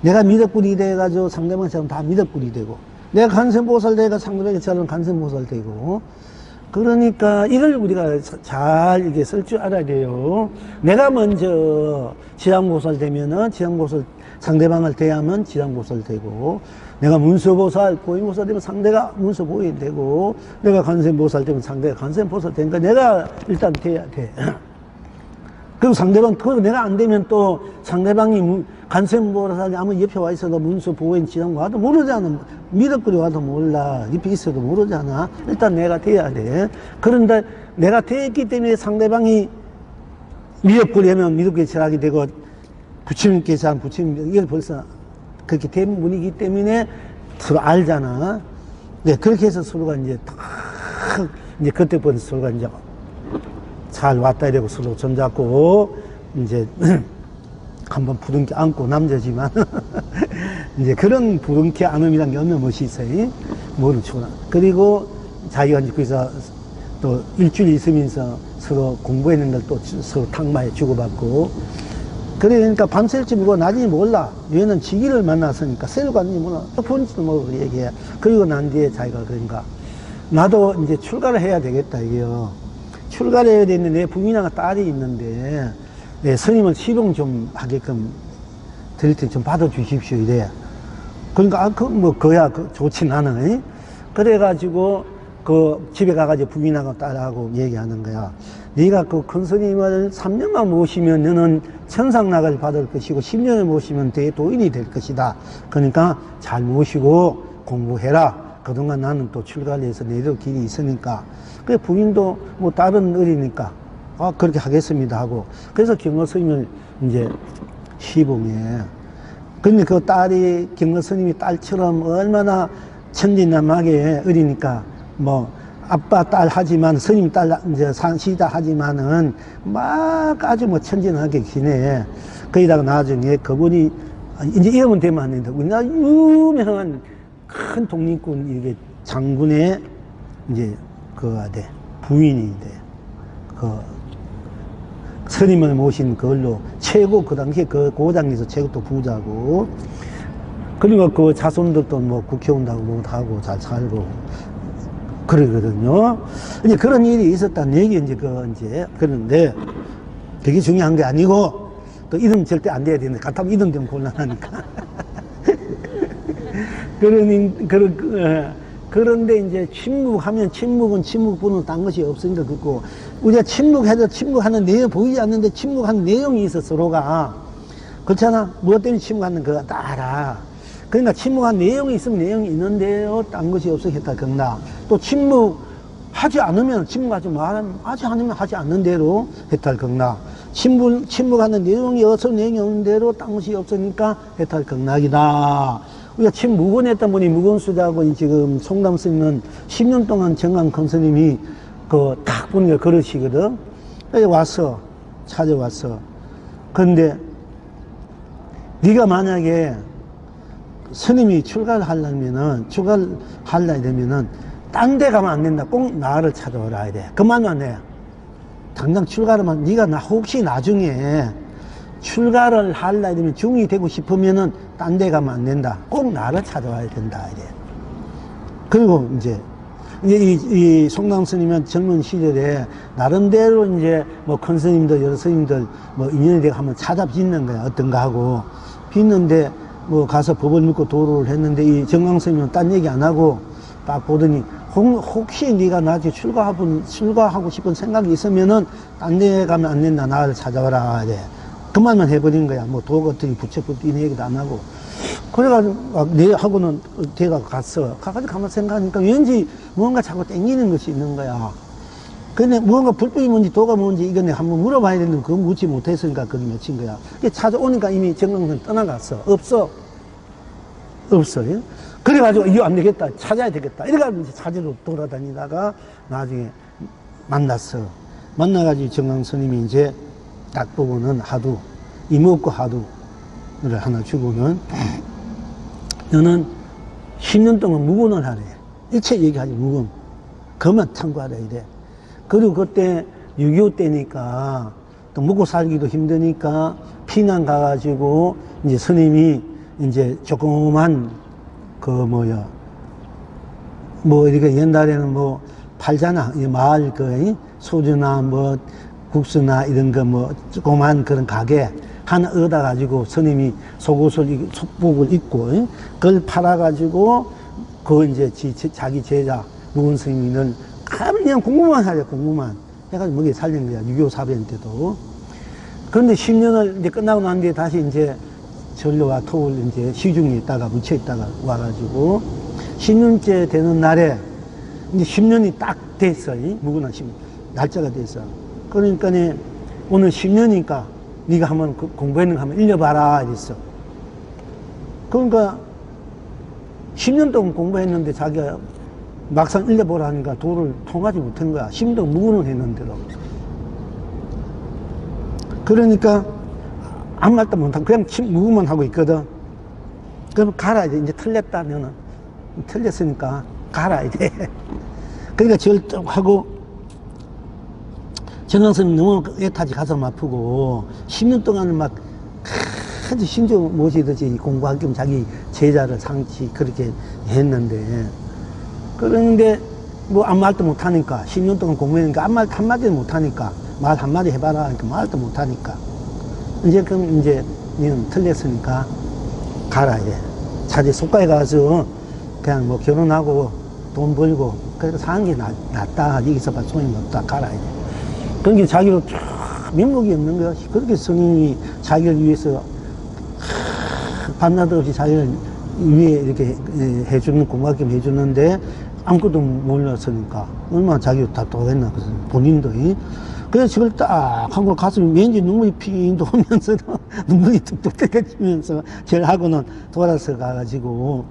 내가 미륵불이 돼가지고 상대방을 절하면 다 미륵불이 되고 내가 간센보살 돼가 상대방에게 절하면 간센보살 되고. 그러니까 이걸 우리가 잘 이게 쓸 줄 알아야 돼요. 내가 먼저 지장보살 되면은 지장보살 상대방을 대하면 지장보살 되고, 내가 문수보살, 고인보살 되면 상대가 문수고인 되고, 내가 간센보살 되면 상대가 간센보살 되니까 내가 일단 돼야 돼. 그리고 상대방, 그리고 내가 안 되면 또 상대방이 간센보살이 아무 옆에 와 있어도 문수보인 지장 와도 모르잖아. 미륵불이 와도 몰라. 옆에 있어도 모르잖아. 일단 내가 돼야 돼. 그런데 내가 됐기 때문에 상대방이 미륵불이 하면 미륵불이 절하게 되고, 부처님께서 한 부처님, 이걸 벌써 그렇게 된 분이기 때문에 서로 알잖아. 네, 그렇게 해서 서로가 이제 이제 그때부터 서로가 이제 잘 왔다 이러고 서로 손잡고, 이제 한번 부둥켜 안고 남자지만, 이제 그런 부둥켜 안음이란 게 없는 것이 있어요. 뭐를 추구나. 그리고 자기가 이제 거기서 또 일주일 있으면서 서로 공부했는 걸 또 서로 탕마에 주고받고, 그러니까 밤샐지 모르고 나중에 몰라. 얘는 지기를 만났으니까 새로 갔는지 몰라. 본지도 모르고 얘기해. 그리고 난 뒤에 자기가 그러니까 나도 이제 출가를 해야 되겠다 이게요. 출가를 해야 되는데 내 부인하고 딸이 있는데 내 스님을 시봉 좀 하게끔 드릴 때 좀 받아주십시오 이래. 그러니까 그야 좋지 나는. 그래가지고 그 집에 가가지고 부인하고 딸하고 얘기하는 거야. 네가 그 큰 스님을 3년만 모시면 너는 천상낙을 받을 것이고 10년을 모시면 대도인이 될 것이다. 그러니까 잘 모시고 공부해라. 그동안 나는 또 출가를 해서 내릴 길이 있으니까. 그 부인도 뭐 다른 어리니까 그렇게 하겠습니다 하고, 그래서 경허 스님을 이제 시봉해. 근데 그 딸이 경허 스님이 딸처럼 얼마나 천진난만하게 어리니까 뭐 아빠 딸 하지만 스님 딸 이제 시다 하지만은 막 아주 뭐 천진하게 지내. 거기다가 나중에 그분이 이제 이러면 되면 안 된다. 우리나라 유명한 큰 독립군 이게 장군의 이제 그가 돼 부인이 돼. 그 스님을 모신 그걸로 최고 그 당시에 그 고장에서 최고 또 부자고. 그리고 그 자손들도 뭐 국회의원하고 뭐 하고 잘 살고 그러거든요. 이제 그런 일이 있었다는 얘기 이제 그런데 되게 중요한 게 아니고 또 이름 절대 안 돼야 되는데 같으면 이름 되면 곤란하니까. 그런데 이제 침묵하면 침묵은 침묵분은 딴 것이 없으니까 그렇고, 우리가 침묵해도 침묵하는 내용 보이지 않는데 침묵하는 내용이 있어 서로가. 그렇잖아. 무엇 때문에 침묵하는 그거 다 알아. 그러니까 침묵한 내용이 있으면 내용이 있는데요, 딴 것이 없어 했다 경나. 또 침묵하지 않으면 침묵하지 않으면 하지 않는 대로 해탈 경나. 침묵하는 내용이 없어 내용이 없는 대로 딴 것이 없으니까 해탈 경락이다. 우리가 무건했다 보니 무건수자하고 지금 송담 스님은 10년 동안 정강 큰 스님이 딱 보니까 그러시거든. 와서 찾아왔어. 그런데 네가 만약에 스님이 출가를 하려면 딴 데 가면 안 된다. 꼭 나를 찾아오라 해야 돼. 그 말만 해. 당장 출가를 하면 네가 혹시 나중에 출가를 하려면 중이 되고 싶으면은 딴 데 가면 안 된다. 꼭 나를 찾아와야 된다 이래. 그리고 이제 이 송남 스님은 젊은 시절에 나름대로 이제 뭐 큰 스님들 여러 스님들 뭐 인연이 되고 한번 찾아빚는 거야. 어떤가 하고 빚는데 뭐 가서 법을 믿고 도로를 했는데 이 정강 스님은 딴 얘기 안 하고 딱 보더니 혹시 네가 나중에 출가하고 싶은 생각이 있으면은 딴 데 가면 안 된다. 나를 찾아와라 이래. 그 말만 해버린 거야. 뭐 도거더니 부처법도 이 얘기도 안 하고. 그래가지고 내 하고는 걔가 갔어. 가가지고 가만 생각하니까 왠지 뭔가 자꾸 땡기는 것이 있는 거야. 근데 뭔가 불법이 뭔지 도가 뭔지 이거 내가 한번 물어봐야 되는데 그거 묻지 못했으니까 거기 맺힌 거야. 찾아오니까 이미 정강선 떠나갔어. 없어. 예? 그래가지고 이거 안 되겠다. 찾아야 되겠다. 이래가지고 이제 찾으러 돌아다니다가 나중에 만났어. 만나가지고 정강 스님이 이제 딱 보고는 하두, 이목구 하두를 하나 주고는 너는 10년 동안 무근을 하래. 일체 얘기하지, 무근. 그만 참고하라 이래. 그리고 그때 6.25 때니까 또 먹고 살기도 힘드니까 피난 가가지고 이제 스님이 이제 조그만 뭐 이렇게 옛날에는 뭐 팔잖아. 마을 소주나 뭐 국수나 이런 거 뭐 조그만 그런 가게 하나 얻어가지고 스님이 속복을 입고 그걸 팔아가지고 이제 자기 제자 무근 스님은 그냥 공부만 하려 공부만 해가지고 먹여 살린 거야. 6.25 사변 때도. 그런데 10년을 이제 끝나고 난 뒤에 다시 이제 전료와 토를 이제 시중에 있다가 묻혀 있다가 와가지고 10년째 되는 날에 이제 10년이 딱 됐어. 무근한 날짜가 됐어. 그러니까 오늘 10년이니까 네가 한번 공부했는 거 한번 읽어봐라 이랬어. 그러니까 10년 동안 공부했는데 자기가 막상 읽어보라 하니까 도를 통하지 못한 거야. 10년 동안 무근을 했는데도. 그러니까 아무 말도 못하고 그냥 무근만 하고 있거든. 그럼 가라 이제 틀렸다 너는. 틀렸으니까 가라 이제. 그러니까 절뚝하고 정강스님 너무 애타지 가슴 아프고 10년 동안은 막 아주 신조 모시듯이 공부할 겸 자기 제자를 상치 그렇게 했는데 그런데 뭐 아무 말도 못하니까 10년 동안 공부했으니까 아무 말 한마디도 못하니까 말 한마디 해봐라 하니까 말도 못하니까 이제 그럼 이제 니는 틀렸으니까 가라 이제 자기 속가에 가서 그냥 뭐 결혼하고 돈 벌고 그래서 사는 게 낫다 여기서 봐 소용이 없다 가라 이제 그러니까 자기로 쫙 면목이 없는 거야. 그렇게 스님이 자기를 위해서 밤낮 없이 자기를 위해 이렇게 해주는, 고맙게 해주는데 아무것도 몰랐으니까 얼마나 자기가 답답했나. 그래서 본인도. 그래서 저걸 딱 하고 가슴이 왠지 눈물이 핑 도면서도 눈물이 뚝뚝 떨어지면서 절하고는 돌아서 가가지고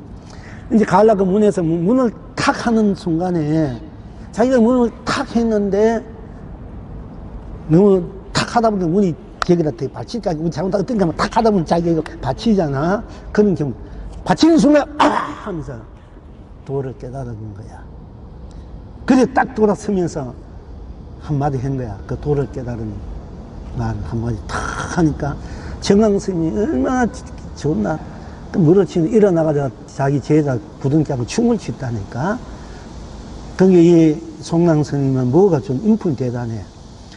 이제 가려고 문에서 문을 탁 하는 순간에 자기가 문을 탁 했는데 너무 탁 하다 보니까 문이 저기다 되게 받치니까 잘못하고 어떤 가면 탁 하다 보면 자기가 받치잖아. 그런 경우 받치는 순간 하면서 도를 깨달은 거야. 그래 딱 돌아서면서 한마디 한 거야. 그 도를 깨달은 말 한마디 탁 하니까 정황스님이 얼마나 좋나. 무릇치는 일어나가지고 자기 제자 부둥켜하고 춤을 췄다니까. 그게 이 송랑스님은 뭐가 좀 인품이 대단해.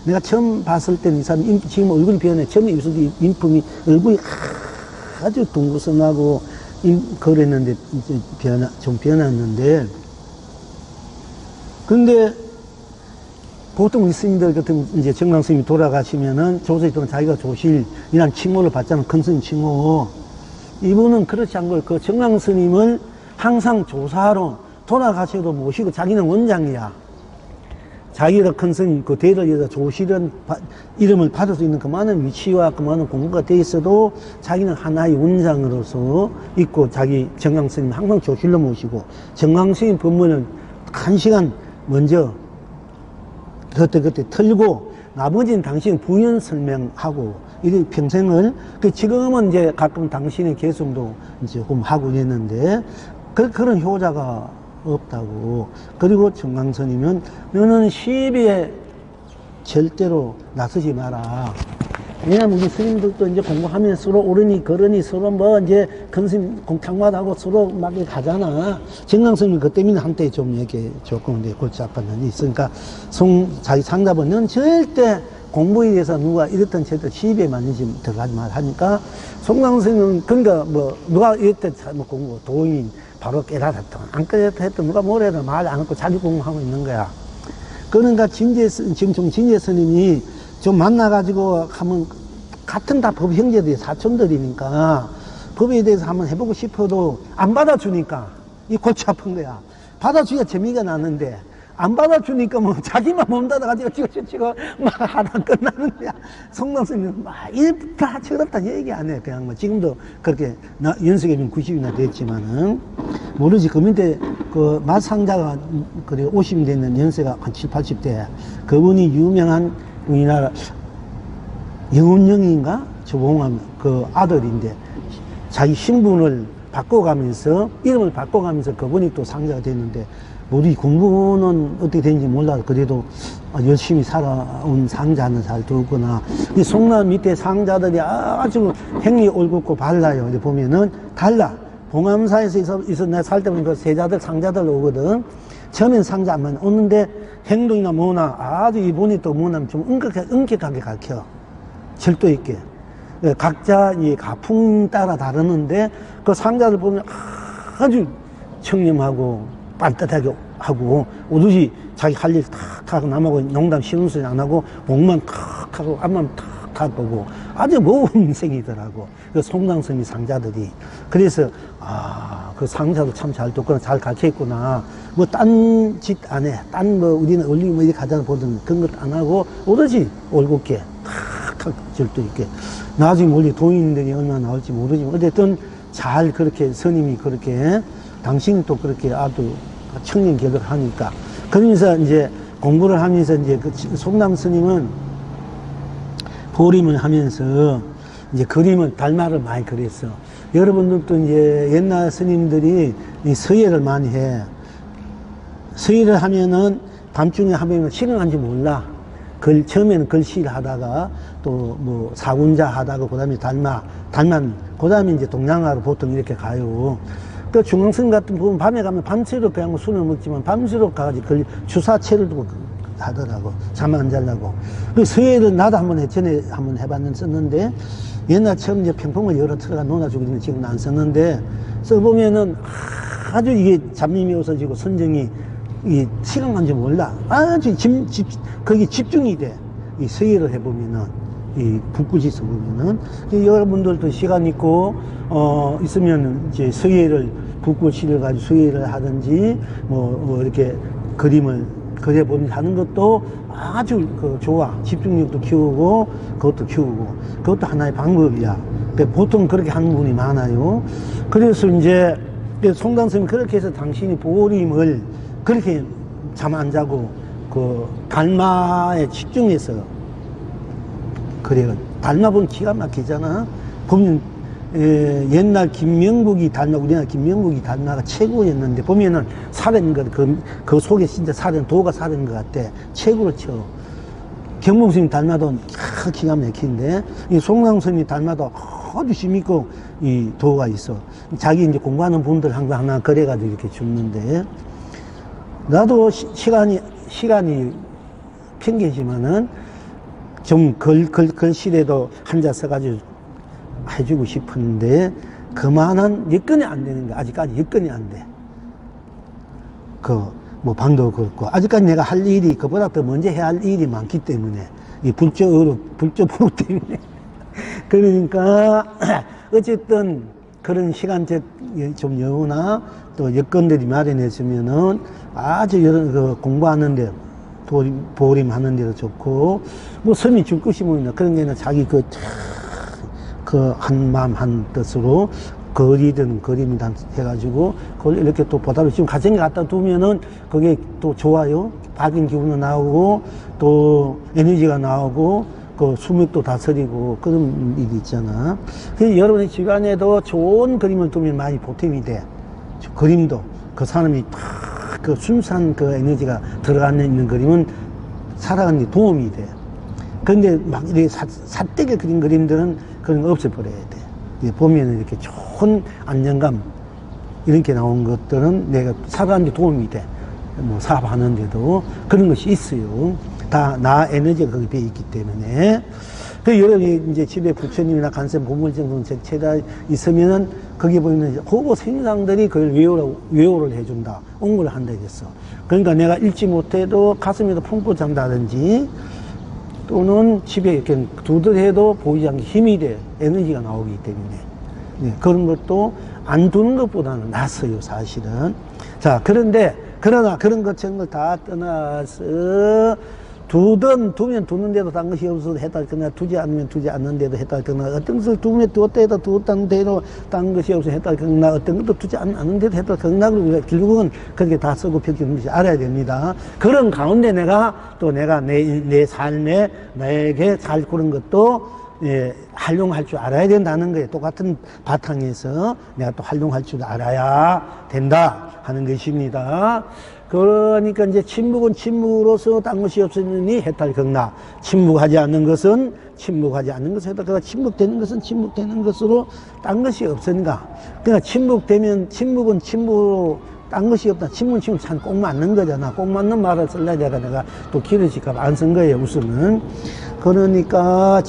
내가 처음 봤을 때는 이 사람 지금 얼굴이 변해. 처음에 있어도 인품이 얼굴이 아주 둥그성하고 그랬는데 이제 좀 변했는데, 근데 보통 우리 스님들 같은 이제 정강 스님이 돌아가시면은 조서에 보면 자기가 조실이란 칭호를 받잖아. 큰 스님 칭호. 이분은 그렇지 않고 그 정강 스님을 항상 조사로 돌아가셔도 모시고 자기는 원장이야. 자기가 큰 스님 그 대를 위해서 조실은 이름을 받을 수 있는 그만한 위치와 그만한 공부가 돼 있어도 자기는 하나의 원장으로서 있고, 자기 정강 스님 항상 조실로 모시고, 정강 스님 법문을 1시간 먼저 그때 털고 나머지는 당신 부연 설명하고 이렇게 평생을, 지금은 이제 가끔 당신의 개성도 이제 조금 하고 있는데 그런 효자가 없다고. 그리고 정강스님은 너는 시비에 절대로 나서지 마라. 왜냐면 우리 스님들도 이제 공부하면 서로 오르니 걸으니 서로 뭐 이제 큰 스님 공탁마다하고 서로 막 가잖아. 정강스님은 그 때문에 한때 좀 이렇게 조금 이제 골치 아팠는 일이 있으니까 자기 상자분 넌 절대 공부에 대해서 누가 이랬던 저랬던 시비에 만지지 들어가지 말 하니까, 송강스님은 그러니까 뭐 누가 이랬던 뭐 공부 도인 바로 깨달았던 안 깨달았던 했던 누가 뭐래도 말 안 하고 자기 공부하고 있는 거야. 그러니까 지금 좀 진재 스님이 좀 만나가지고 하면 같은 다 법 형제들이 사촌들이니까 법에 대해서 한번 해보고 싶어도 안 받아주니까 이 골치 아픈 거야. 받아주기가 재미가 나는데 안 받아주니까 뭐 자기만 몸 닫아가지고 찍어 막 하다 끝나는 거야. 송강스님은 막 일다 저렇다 얘기 안 해. 그냥 뭐 지금도 그렇게 연세가 좀 90이나 됐지만은 모르지. 그 밑에 그 마상자가 그래 50이 되는 연세가 한 7, 80대 그분이 유명한 우리나라 영운영인가 조봉암 그 아들인데 자기 신분을 바꿔가면서 이름을 바꿔가면서 그분이 또 상자가 됐는데, 우리 공부는 어떻게 되는지 몰라도 그래도 열심히 살아온 상자는 잘 두거나, 이 송남 밑에 상자들이 아주 행위 올곧고 발라요. 이제 보면은 달라. 봉암사에서 내가 살 때 보면 그 세자들 상자들 오거든. 처음엔 상자 안 오는데 행동이나 뭐나 아주 이분이 또 뭐냐면 좀 엄격하게 가르쳐. 절도 있게. 각자 이 가풍 따라 다르는데 그 상자들 보면 아주 청렴하고 반듯하게 하고 오로지 자기 할 일 탁 하고 남하고 농담 쉬운 소리 안 하고 목만 탁 하고 앞만 탁 하고 아주 모범생이더라고. 그 송강스님 상자들이. 그래서 그 상자도 참 잘 듣구나, 잘 가르쳐있구나. 뭐 딴 짓 안 해. 딴 뭐 우리는 얼리 뭐 이렇게 가자고 보던 그런 것도 안 하고 오로지 올곧게 탁 절도 있게. 나중에 멀리 도인들이 얼마나 나올지 모르지만 어쨌든 잘 그렇게 스님이 그렇게 당신이 또 그렇게 아주 청년 개혁을 하니까. 그러면서 이제 공부를 하면서 이제 그 송남 스님은 보림을 하면서 이제 그림을 달마를 많이 그렸어. 여러분들도 이제 옛날 스님들이 이 서예를 많이 해. 서예를 하면은 밤중에 하면 시간 간지 몰라. 처음에는 글씨를 하다가 또 뭐 사군자 하다가 그 다음에 달만, 그 다음에 이제 동양화로 보통 이렇게 가요. 그 중앙선 같은 부분 밤에 가면 밤새도록 그냥 술을 먹지만 밤새도록 가가지고 주사체를 두고 하더라고. 잠 안 자려고. 그 서예를 나도 전에 한번 해봤는데 옛날 처음 이제 평풍을 열어 틀어가 놓아주고 있는데 지금은 안 썼는데 써보면은 아주 이게 잡념이 없어지고 선정이 이 시간 간지 몰라. 아주 거기 집중이 돼. 이 서예를 해보면은, 이 붓글짓을 보면은, 여러분들도 시간 있고, 있으면 이제 서예를, 붓글씨를 가지고 서예를 하든지, 이렇게 그림을 그려보면 하는 것도 아주 좋아. 집중력도 키우고, 그것도 키우고, 그것도 하나의 방법이야. 보통 그렇게 하는 분이 많아요. 그래서 이제, 송당 스님이 그렇게 해서 당신이 보림을 그렇게 잠 안 자고, 달마에 집중해서, 그래요. 달마 보면 기가 막히잖아. 보면, 옛날 김명국이 달마, 우리나라 김명국이 달마가 최고였는데, 보면은 살인 것, 그 속에 진짜 도가 살인 것 같아. 최고로 쳐. 경봉스님 달마도 기가 막히는데, 이 송랑스님 달마도 아주 심있고, 이 도가 있어. 자기 이제 공부하는 분들 항상 하나 그래가지고 이렇게 줍는데, 나도 시간이 핑계지만은, 좀 글씨라도 한자 써가지고 해주고 싶은데, 그만한 여건이 안 되는 거야. 아직까지 여건이 안 돼. 방도 그렇고, 아직까지 내가 할 일이, 그보다 더 먼저 해야 할 일이 많기 때문에, 이 불조으로 때문에. 그러니까, 어쨌든, 그런 시간적 좀 여유나, 또 여건들이 마련했으면은, 아주 여러, 공부하는데, 보림하는 데도 좋고, 섬이 줄 것이 뭐 있나. 그런 게는 자기 한 마음 한 뜻으로 그리든 그림이든 해가지고, 그걸 이렇게 또 보답을 지금 가정에 갖다 두면은 그게 또 좋아요. 밝은 기분도 나오고, 또 에너지가 나오고, 수맥도 다스리고, 그런 일이 있잖아. 그래서 여러분의 집안에도 좋은 그림을 두면 많이 보탬이 돼. 그림도, 그 사람이 순수한 에너지가 들어가 있는 그림은 살아가는 데 도움이 돼. 그런데 막 이렇게 삿되게 그린 그림들은 그런 거 없애버려야 돼. 보면 이렇게 좋은 안정감, 이렇게 나온 것들은 내가 살아가는 데 도움이 돼. 사업하는데도 그런 것이 있어요. 다 나 에너지가 거기 배어 있기 때문에. 여러분이 이제 집에 부처님이나 간센 보물정성 적체가 있으면은 거기 보면 호보 생상들이 그걸 외호를 해준다. 옹구를 한다 했어. 그러니까 내가 읽지 못해도 가슴에도 품고 잔다든지, 또는 집에 이렇게 두드려도 보이지 않게 힘이 돼. 에너지가 나오기 때문에. 그런 것도 안 두는 것보다는 낫어요, 사실은. 자, 그러나 그런 것 저런 걸 다 떠나서, 두면 두는데도 딴 것이 없어도 해달거나, 두지 않으면 두지 않는데도 해달거나, 어떤 것을 두면 두었다 두었다는데도 딴 것이 없어도 해달거나, 어떤 것도 두지 않는데도 해달거나, 그리고 결국은 그렇게 다 쓰고 펴기는 것이 알아야 됩니다. 그런 가운데 내가 내 삶에 나에게 잘 그런 것도, 활용할 줄 알아야 된다는 거예요. 똑같은 바탕에서 내가 또 활용할 줄 알아야 된다 하는 것입니다. 그러니까 이제 침묵은 침묵으로서 딴 것이 없으니 해탈경락. 침묵하지 않는 것은 해탈. 침묵되는 것은 침묵되는 것으로 딴 것이 없으니까. 그러니까 침묵은 침묵으로 딴 것이 없다. 침묵은 참 꼭 맞는 거잖아. 꼭 맞는 말을 쓸라 내가 또 길어질까 봐 안 쓴 거예요, 우선은. 그러니까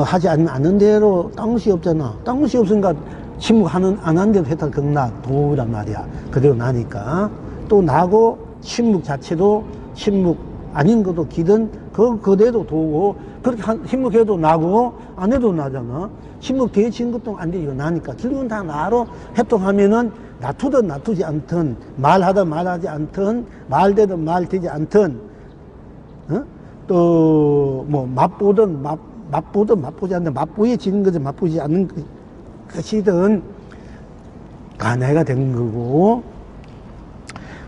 하지 않는 대로 딴 것이 없잖아. 딴 것이 없으니까 안 하는 대로 해탈경락 도우란 말이야. 그대로 나니까. 또 나고, 침묵 자체도 침묵 아닌 것도 기든 그대로 도우고, 그렇게 침묵해도 나고 안 해도 나잖아. 침묵 대해지는 것도 안 돼. 이거 나니까 결국은 다 나로 협동하면은, 놔두든 놔두지 않든, 말하든 말하지 않든, 말되든 말되지 않든, 또 맛보든 맛보지 않든, 맛보여지는 거든 맛보지 않는 것이든 간해가 되는 거고,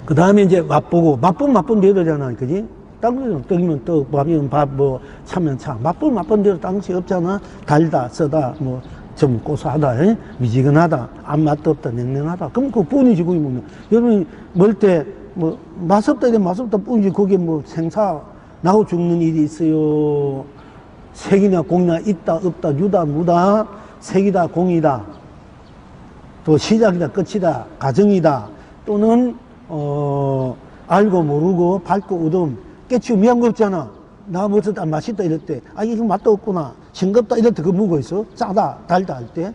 그 다음에 이제 맛보면 대로잖아. 그지? 딴 거는 떡이면 떡, 밥이면 밥, 차면 차. 맛보면 대로 딴 것이 없잖아. 달다, 쓰다, 좀 고소하다, 미지근하다, 아무 맛도 없다, 냉랭하다. 그럼 그 뿐이지, 그게 뭐냐. 여러분이 먹을 때, 맛없다, 이래 맛없다 뿐이지. 거기에 생사, 나고 죽는 일이 있어요. 색이나 공이나 있다, 없다, 유다, 무다, 색이다, 공이다. 또 시작이다, 끝이다, 가정이다. 또는, 알고 모르고, 밝고 어두움, 깨치고 미한 거 없잖아. 나 멋있다, 맛있다, 이럴 때. 이거 맛도 없구나. 싱겁다, 이럴 때 그거 뭐가 있어? 짜다, 달다 할 때.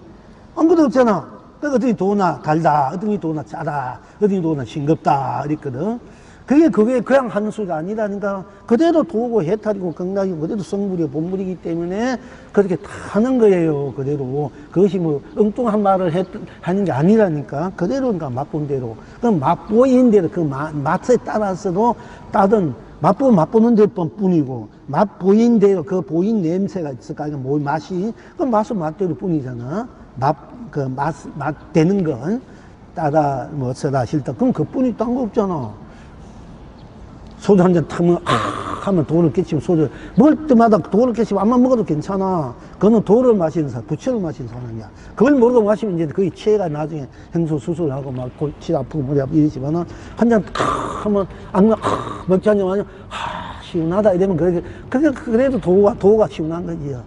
아무것도 없잖아. 그러니까 어떤 게 도나, 달다, 어떤 게 도나, 짜다, 어떤 게 도나, 싱겁다, 이랬거든. 그게 그냥 하는 수가 아니라니까. 그대로 도고 해탈이고 극락이고 그대로 성불이고 본불이기 때문에 그렇게 다 하는 거예요. 그대로. 그것이 뭐 엉뚱한 말을 하는 게 아니라니까. 그대로니까 맛본 대로. 그럼 맛보인 대로 그 맛에 따라서도 따든 맛보는 대뿐이고 맛보인 대로 그 보인 냄새가 있을까? 뭐 맛이 그 맛은 맛대로 뿐이잖아. 맛 되는 건 따라 뭐 쓰다 싫다. 그럼 그뿐이 딴 거 없잖아. 소주 한 잔 타면 하면 도를 깨치면 소주 먹을 때마다 도를 깨치면 암만 먹어도 괜찮아. 그거는 도를 마시는 사람, 부처를 마시는 사람이야. 그걸 모르고 마시면 이제 거의 체가 나중에 행수 수술하고 막 골치 아프고 머리 아프고 이러지만은 한 잔 하면 먹지 않으면 시원하다 이러면 그래도 도가 시원한 거지요.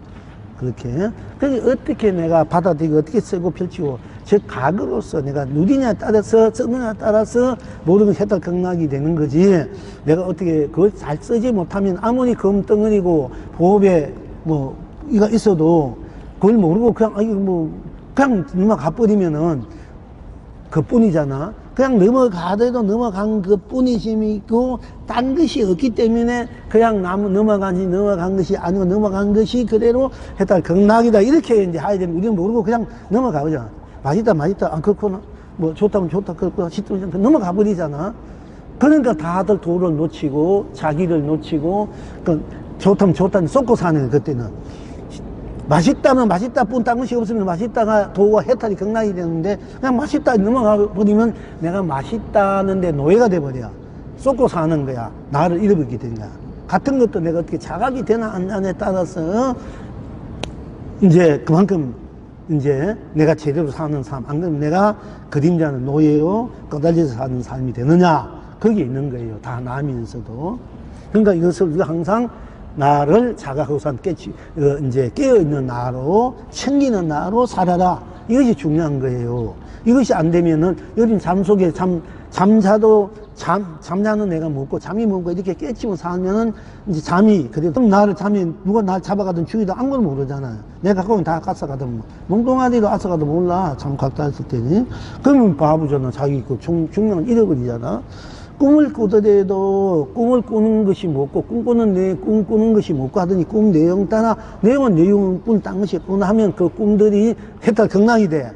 그렇게. 그게 어떻게 내가 받아들이고 어떻게 쓰고 펼치고 즉 각으로서 내가 누리냐에 따라서 쓰느냐에 따라서 모든 건 해탈 극락이 되는 거지. 내가 어떻게 그걸 잘 쓰지 못하면 아무리 검덩어리고 보호배 뭐 이가 있어도 그걸 모르고 그냥 넘어가버리면은 그뿐이잖아. 그냥 넘어가더라도 넘어간 그 뿐이심이 있고 딴 것이 없기 때문에 그냥 넘어간 것이 아니고 넘어간 것이 그대로 해탈 극락이다 이렇게 이제 해야 되는. 우리는 모르고 그냥 넘어가 보잖아. 맛있다 그렇구나. 뭐 좋다면 좋다 그렇구나. 싫다면 넘어가 버리잖아. 그러니까 다들 도를 놓치고 자기를 놓치고 좋다면 좋다는 쏟고 사는 거예요. 그때는 맛있다면 맛있다 뿐 딴 것이 없으면 맛있다가 도가 해탈이 극락이 되는데 그냥 맛있다 넘어가 버리면 내가 맛있다는데 노예가 돼버려. 쏟고 사는 거야. 나를 잃어버리게 되는 거야. 같은 것도 내가 어떻게 자각이 되나 안 되냐에 따라서 이제 그만큼 이제 내가 제대로 사는 삶, 안 그러면 내가 그림자는 노예요 꺼달려서 사는 삶이 되느냐 거기에 있는 거예요. 다 나면서도. 그러니까 이것을 우리가 항상 나를 자각하고선 이제 깨어있는 나로 챙기는 나로 살아라. 이것이 중요한 거예요. 이것이 안 되면은 여린 잠 속에 잠자도 잠자는 내가 먹고 잠이 먹고 이렇게 깨치고 살면은 이제 잠이 그래도 잠이 누가 날 잡아가든 죽이든 아무것도 모르잖아요. 내가 갖고 다 깠어가든 몽둥아리도 앗아가도 몰라. 잠 갖다 했을 때니. 그러면 바보잖아. 자기 그 중량을 잃어버리잖아. 꿈을 꾸더라도 꿈을 꾸는 것이 뭐고 꿈 꾸는 것이 뭐고 하더니 꿈 내용 따라 내용은 내용뿐 딴 것이 없구나 하면 그 꿈들이 해탈 극락이 돼.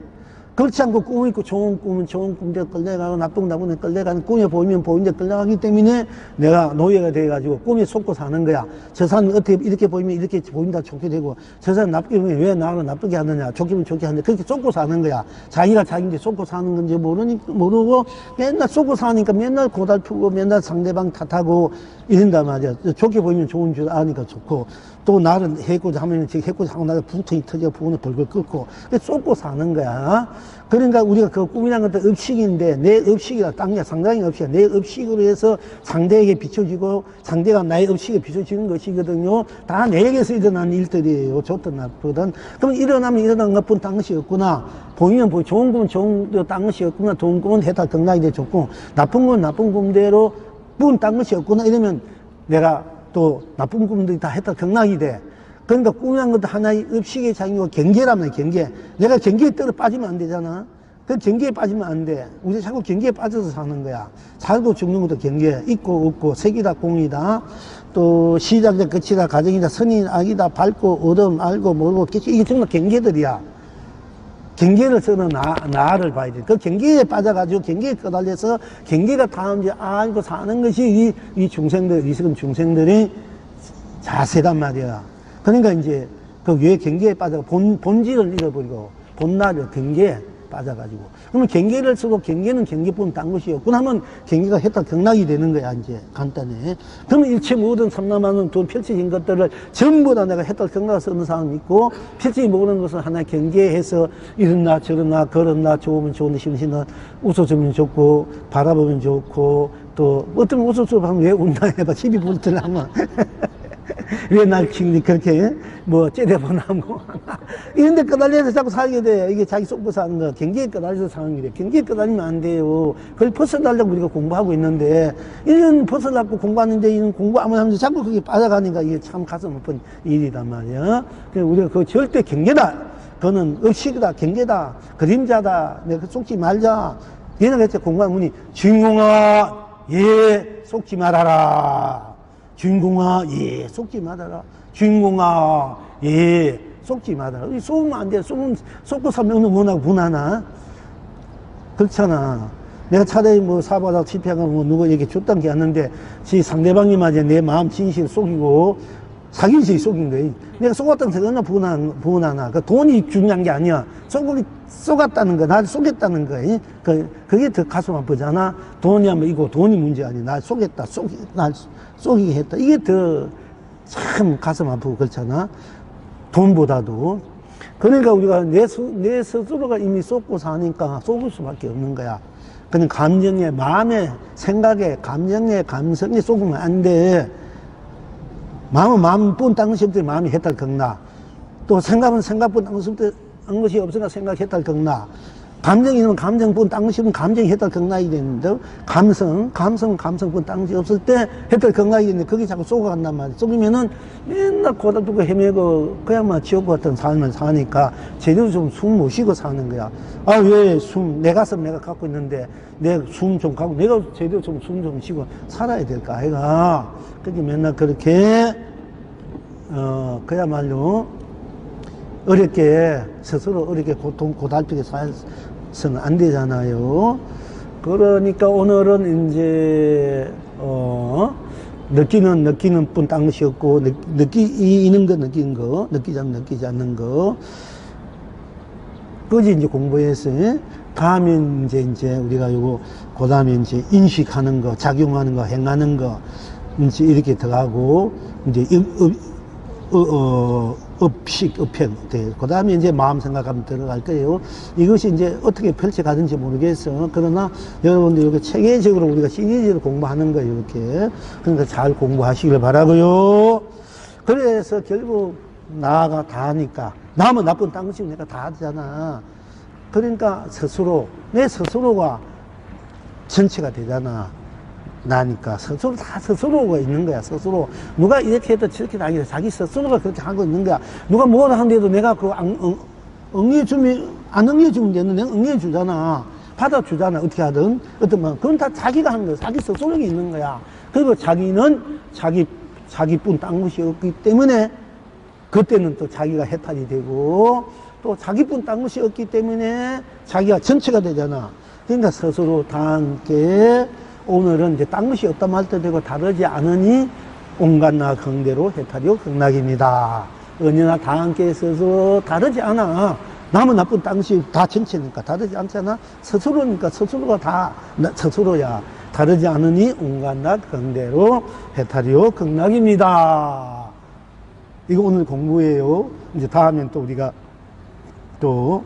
그렇지 않고 꿈이 있고 좋은 꿈은 좋은 꿈대로 끌려가고 나쁜 꿈은 끌려가는 꿈에 보이면 보이는 데 끌려가기 때문에 내가 노예가 돼가지고 꿈에 속고 사는 거야. 저 사람은 어떻게 이렇게 보이면 이렇게 보인다 좋게 되고 저 사람 나쁘게 보면 왜 나를 나쁘게 하느냐 좋게 보면 좋게 하는데 그렇게 속고 사는 거야. 자기가 자기인데 속고 사는 건지 모르고 맨날 속고 사니까 맨날 고달프고 맨날 상대방 탓하고 이런단 말이야. 좋게 보이면 좋은 줄 아니까 좋고 또 나를 해고자 하면 해고자 하고 나를 부통이 터져 부분을 벌벌 끓고 쏟고 사는 거야. 그러니까 우리가 그 꿈이라는 것도 업식인데 내 업식이라 땅이야. 상당히 업식이야. 내 업식으로 해서 상대에게 비춰지고 상대가 나의 업식에 비춰지는 것이거든요. 다 내게서 일어나는 일들이에요. 좋든 나쁘든. 그럼 일어나는 것뿐 딴 것이 없구나. 보이면 좋은 꿈은 좋은 딴 것이 없구나. 좋은 꿈은 해탈 극락이 돼 좋고 나쁜 건 나쁜 꿈대로 뿐 딴 것이 없구나. 이러면 내가 또 나쁜 꿈들이 다 해탈 극락이 돼. 그러니까 꿈이란 것도 하나의 업식의 작용이고 경계라면 경계. 내가 경계에 떨어 빠지면 안 되잖아. 그 경계에 빠지면 안 돼. 우리 자꾸 경계에 빠져서 사는 거야. 살고 죽는 것도 경계. 있고 없고 색이다 공이다. 또 시작이다 끝이다 가정이다 선인 악이다 밝고 어둠 알고 모르고 깨치 이게 정말 경계들이야. 경계를 쓰는 나를 봐야 돼. 그 경계에 빠져가지고 경계에 끄달려서 경계가 다음 이제 알고 사는 것이 이 중생들, 이스금 중생들의 자세단 말이야. 그러니까 이제 그 왜 경계에 빠져 본질을 잃어버리고 본나를 경계에 빠져가지고 그러면 경계를 쓰고 경계는 경계뿐 딴 것이 없구나 하면 경계가 해탈 극락이 되는 거야. 이제 간단해. 그러면 일체 모든 삼라만은 돈 펼쳐진 것들을 전부 다 내가 해탈 극락을 쓰는 사람이 있고 펼치지 모르는 것은 하나의 경계해서 이런나 저런나 걸었나 좋으면 좋은데 싫으나 웃어주면 좋고 바라보면 좋고 또 어떤 웃어주면 하면 왜 웃나 해봐. 시비 불들 하면 왜 날 그렇게 뭐 째려보나 뭐 이런데 끄달려서 자꾸 살게 돼. 이게 자기 속고 사는 거. 경계에 끄달려서 사는 길이에요. 경계에 끄달리면 안 돼요. 그걸 벗어나려고 우리가 공부하고 있는데 이런 벗어나고 공부하는데 이런 공부 아무나 하면서 자꾸 그게 빠져가니까 이게 참 가슴 아픈 일이단 말이야. 그래서 우리가 그거 절대 경계다. 그거는 의식이다. 경계다. 그림자다. 내가 속지 말자. 얘네가 했지 공부하는 분이 주인공아 예, 속지 말아라. 주인공아, 예, 속지 말아라. 주인공아, 예, 속지 말아라. 속으면 안 돼. 속고 살면 어느 뭐나 분하나? 그렇잖아. 내가 차라리 뭐 사바다 집회가 뭐 누구 이렇게 줬던 게 아닌데, 지 상대방이 맞아 내 마음 진실 속이고, 사기지 속인 거야. 내가 속았다는 게 얼마나 분하나. 그 돈이 중요한 게 아니야. 속았다는 거, 나를 속였다는 거야. 그게 더 가슴 아프잖아. 돈이 하면 이거 돈이 문제 아니야. 날 속였다, 날 속이게 했다. 이게 더 참 가슴 아프고 그렇잖아. 돈보다도. 그러니까 우리가 내 스스로가 이미 속고 사니까 속을 수밖에 없는 거야. 그냥 감정에, 마음에, 생각에, 감정에, 감성에 속으면 안 돼. 마음은 뿐 딴 것이 없더니 마음이 해탈 경나. 또 생각은 생각뿐 딴 것이 없으나 생각 해탈 경나. 감정이 있는 감정뿐 딴 것이 없으면 감정이 해탈 경나이 되는데, 감성은 감성뿐 딴 것이 없을 때 해탈 경나이 되는데, 그게 자꾸 속아간단 말이야. 속이면은 맨날 고달프고 헤매고, 그야말로 지옥 같은 삶을 사니까, 제대로 좀 숨 못 쉬고 사는 거야. 아, 왜 내 가슴 내가 갖고 있는데, 내 숨 좀 갖고, 내가 제대로 좀 숨 좀 쉬고 살아야 될까, 아이가. 그게 맨날 그렇게, 그야말로, 어렵게, 스스로 어렵게 고달프게 살서는 안 되잖아요. 그러니까 오늘은 이제, 느끼는 뿐 딴 것이 없고, 느끼는 거, 느끼는 거, 느끼지 않는 거. 그지 이제 공부해서, 다음에 이제 우리가 그 다음에 이제 인식하는 거, 작용하는 거, 행하는 거, 이제 이렇게 들어가고, 이제, 업식, 업행. 그 다음에 이제 마음 생각하면 들어갈 거예요. 이것이 이제 어떻게 펼쳐가든지 모르겠어. 그러나 여러분들 이렇게 체계적으로 우리가 시리즈로 공부하는 거예요, 이렇게. 그러니까 잘 공부하시길 바라고요. 그래서 결국 나가 다 하니까. 남은 나쁜 딴 것이고 내가 다 하잖아. 그러니까 내 스스로가 전체가 되잖아. 나니까 스스로가 있는 거야. 스스로 누가 이렇게 해도 저렇게 다 아니라 자기 스스로가 그렇게 하고 있는 거야. 누가 뭐라 하는데도 내가 안 응해주면 되는데 내가 응해주잖아. 받아주잖아. 어떻게 하든 그건 다 자기가 하는 거야. 자기 스스로가 있는 거야. 그리고 자기는 자기뿐 딴 것이 없기 때문에 그때는 또 자기가 해탈이 되고 또 자기뿐 딴 것이 없기 때문에 자기가 전체가 되잖아. 그러니까 스스로 다 함께 오늘은 이제 딴 것이 없다 말 때 되고 다르지 않으니 온갖 나 긍대로 해탈이요 극락입니다. 언제나 다 함께 있어서 다르지 않아. 남은 나쁜 딴 것이 다 전체니까 다르지 않잖아. 스스로니까 스스로가 다 스스로야. 다르지 않으니 온갖 나 긍대로 해탈이요 극락입니다. 이거 오늘 공부예요. 이제 다음엔 또 우리가 또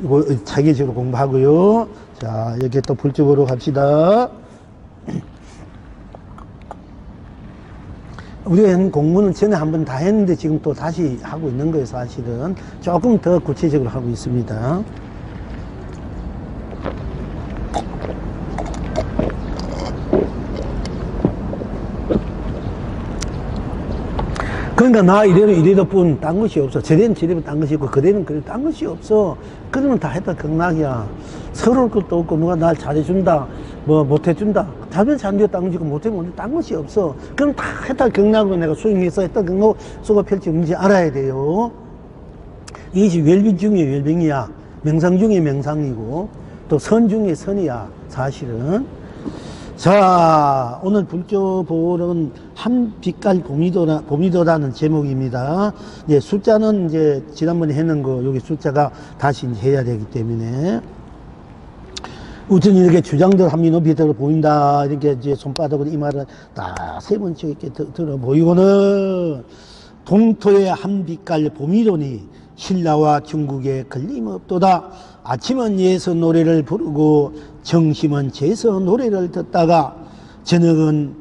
이거 체계적으로 공부하고요. 자, 이렇게 또 불적으로 갑시다. 우리가 공부는 전에 한번 다 했는데 지금 또 다시 하고 있는 거예요, 사실은. 조금 더 구체적으로 하고 있습니다. 그러니까 나 이래도 뿐 딴 것이 없어. 저래는 딴 것이 있고 그래는 딴 것이 없어. 그러면 다 했다 극락이야. 서러울 것도 없고 누가 날 잘해준다 뭐 못해준다 답변 잘한다 딴 것이 있고 못해면 딴 것이 없어. 그럼 다 했다 극락으로 내가 수행해서 했다 극락 수가 펼치는지 알아야 돼요. 이것이 웰빙 중에 웰빙이야. 명상 중에 명상이고 또 선 중에 선이야 사실은. 자, 오늘 불교보는 한 빛깔 봄이도라는 제목입니다. 이제 숫자는 이제 지난번에 했는 거, 여기 숫자가 다시 이제 해야 되기 때문에. 우선 이렇게 주장들 한미 높이 들어 보인다. 이렇게 이제 손바닥으로 이 말을 딱 세 번째 이렇게 들어 보이고는 동토의 한 빛깔 봄이도니 신라와 중국에 걸림없도다. 아침은 예서 노래를 부르고 정심은 재서 노래를 듣다가 저녁은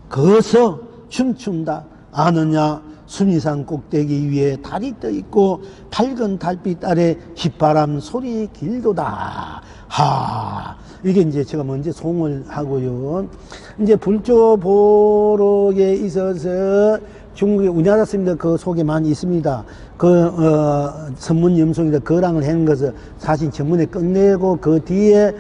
거서 춤춘다. 아느냐 수미산 꼭대기 위에 달이 떠있고 밝은 달빛 아래 휘바람 소리 길도다. 이게 이제 제가 먼저 송을 하고요. 이제 불조보록에 있어서 중국의 우리나라 스님들 그 속에 많이 있습니다. 선문염송이다 거랑을 한 것을 사실 전문에 끝내고 그 뒤에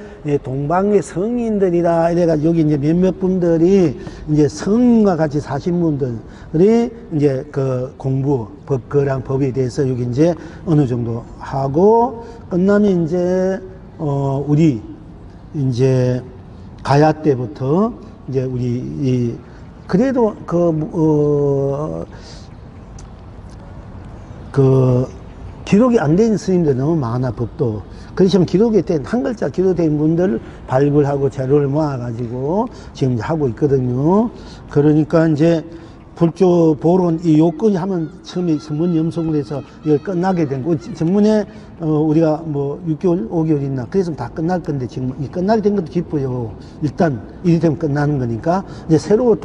동방의 성인들이라 이래가지고 여기 이제 몇몇 분들이 이제 성인과 같이 사신 분들이 이제 그 공부, 법거랑 법에 대해서 여기 이제 어느 정도 하고 끝나면 이제 우리 이제 가야 때부터 이제 우리 그래도 기록이 안 된 스님들 너무 많아, 법도. 그렇지만 기록이 된, 한 글자 기록된 분들을 발굴하고 자료를 모아가지고 지금 이제 하고 있거든요. 그러니까 이제 불조보론 이 요건이 하면 처음에 전문 염송을 해서 이걸 끝나게 된 거. 전문에 우리가 뭐 6개월, 5개월 있나. 그래서 다 끝날 건데 지금 끝나게 된 것도 기뻐요. 일단 이리 되면 끝나는 거니까 이제 새로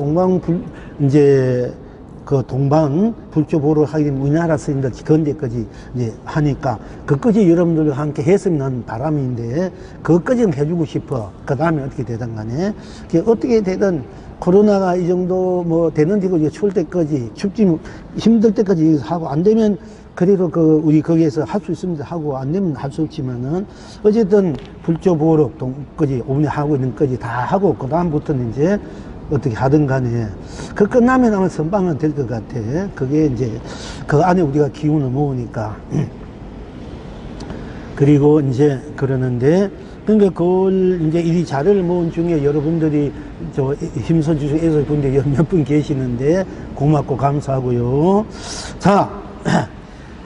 이제 그 동방 불조보를 하게 되면 우리나라 스님들 건대까지 이제 하니까 그까지 여러분들과 함께 했으면 하는 바람인데 그것까지 좀 해주고 싶어. 그 다음에 어떻게 되든 간에 어떻게 되든 코로나가 이 정도 뭐 되는 데고 이제 추울 때까지 춥지 힘들 때까지 하고 안 되면 그래도 우리 거기에서 할 수 있으면 하고 안 되면 할 수 없지만은 어쨌든 불조보록 동까지 오늘 하고 있는 까지 다 하고 그 다음부터는 이제 어떻게 하든 간에 그 끝나면 아마 선방은 될 것 같아. 그게 이제 그 안에 우리가 기운을 모으니까 그리고 이제 그러는데 그러니까 그걸 이제 이 자료를 모은 중에 여러분들이 저 힘써주셔서 분들이 몇 분 계시는데 고맙고 감사하고요. 자,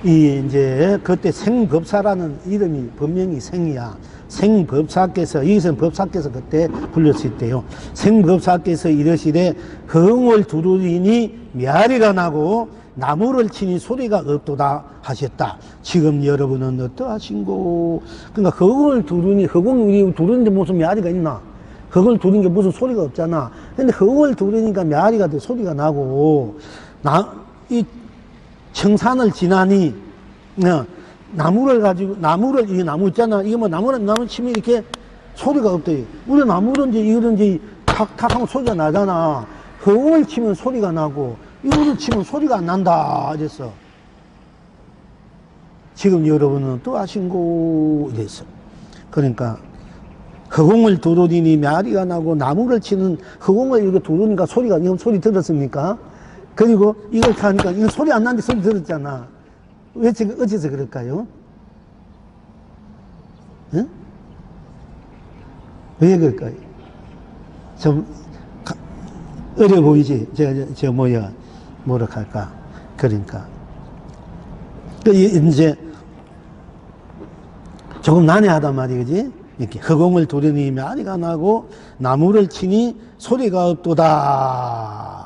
이제 그때 생법사라는 이름이 분명히 생이야. 생법사께서, 여기서는 법사께서 그때 불렸을 때요. 생법사께서 이르시되 허공을 두루리니 메아리가 나고 나무를 치니 소리가 없도다 하셨다. 지금 여러분은 어떠하신고? 그러니까 허공을 두르니, 허공을 두르는데 무슨 메아리가 있나? 허공을 두르는 게 무슨 소리가 없잖아. 근데 허공을 두르니까 메아리가 더 소리가 나고, 이 청산을 지나니, 나무를 가지고, 이 나무 있잖아. 이게 뭐 나무 치면 이렇게 소리가 없대. 우리 나무든지 이거든지 탁탁 하면 소리가 나잖아. 허공을 치면 소리가 나고, 이거를 치면 소리가 안 난다. 이랬어. 지금 여러분은 또 아신고, 이랬어. 그러니까, 허공을 두르니 메아리가 나고, 나무를 치는 허공을 이렇게 두르니까 소리가, 이건 소리 들었습니까? 그리고 이걸 타니까, 이건 소리 안 나는데 소리 들었잖아. 어째서 그럴까요? 응? 왜 그럴까요? 좀, 어려 보이지? 뭐라 할까? 그러니까. 이제, 조금 난해하단 말이지? 이렇게 허공을 두르니 메아리가 나고, 나무를 치니 소리가 없도다.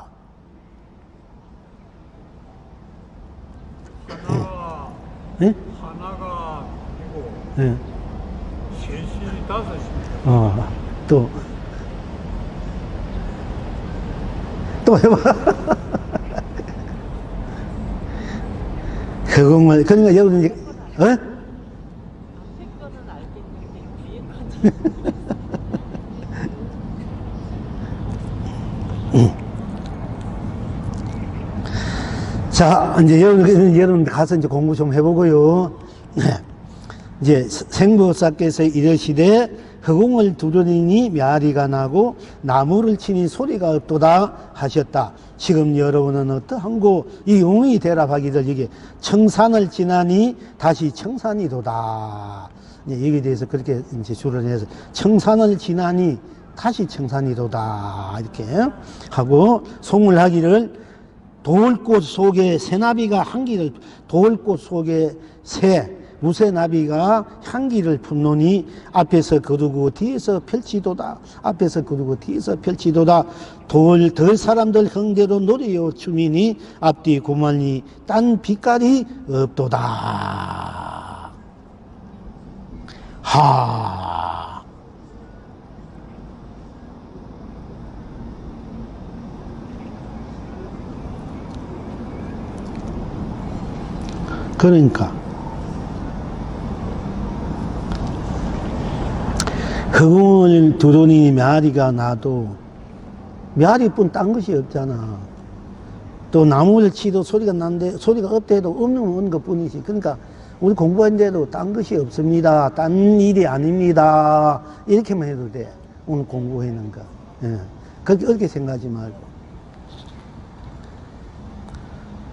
네? 하나가 이고 네. 셋이 다섯이 또 해봐. 허공을, 그러니까 여러분 이제, 자, 이제 여러분 가서 이제 공부 좀 해보고요. 이제 생법사께서 이르시되 허공을 두르니 메아리가 나고 나무를 치니 소리가 없도다 하셨다. 지금 여러분은 어떠한고? 이 용이 대답하기를 이게 청산을 지나니 다시 청산이도다. 여기에 대해서 그렇게 이제 주를 해서 청산을 지나니 다시 청산이도다. 이렇게 하고 송을 하기를 돌꽃 속에 새나비가 향기를, 돌꽃 속에 무새나비가 향기를 품노니 앞에서 거두고 뒤에서 펼치도다. 앞에서 거두고 뒤에서 펼치도다. 덜 사람들 흥대로 노래요 춤이니 앞뒤 고만이 딴 빛깔이 없도다. 그러니까 허공을 두루니 메아리가 나도 메아리뿐 딴 것이 없잖아. 또 나무를 치도 소리가 나는데 소리가 없대도 없는 것 뿐이지. 그러니까 우리 공부하는데도 딴 것이 없습니다. 딴 일이 아닙니다. 이렇게만 해도 돼. 오늘 공부하는 거. 예. 그렇게 어렵게 생각하지 말고.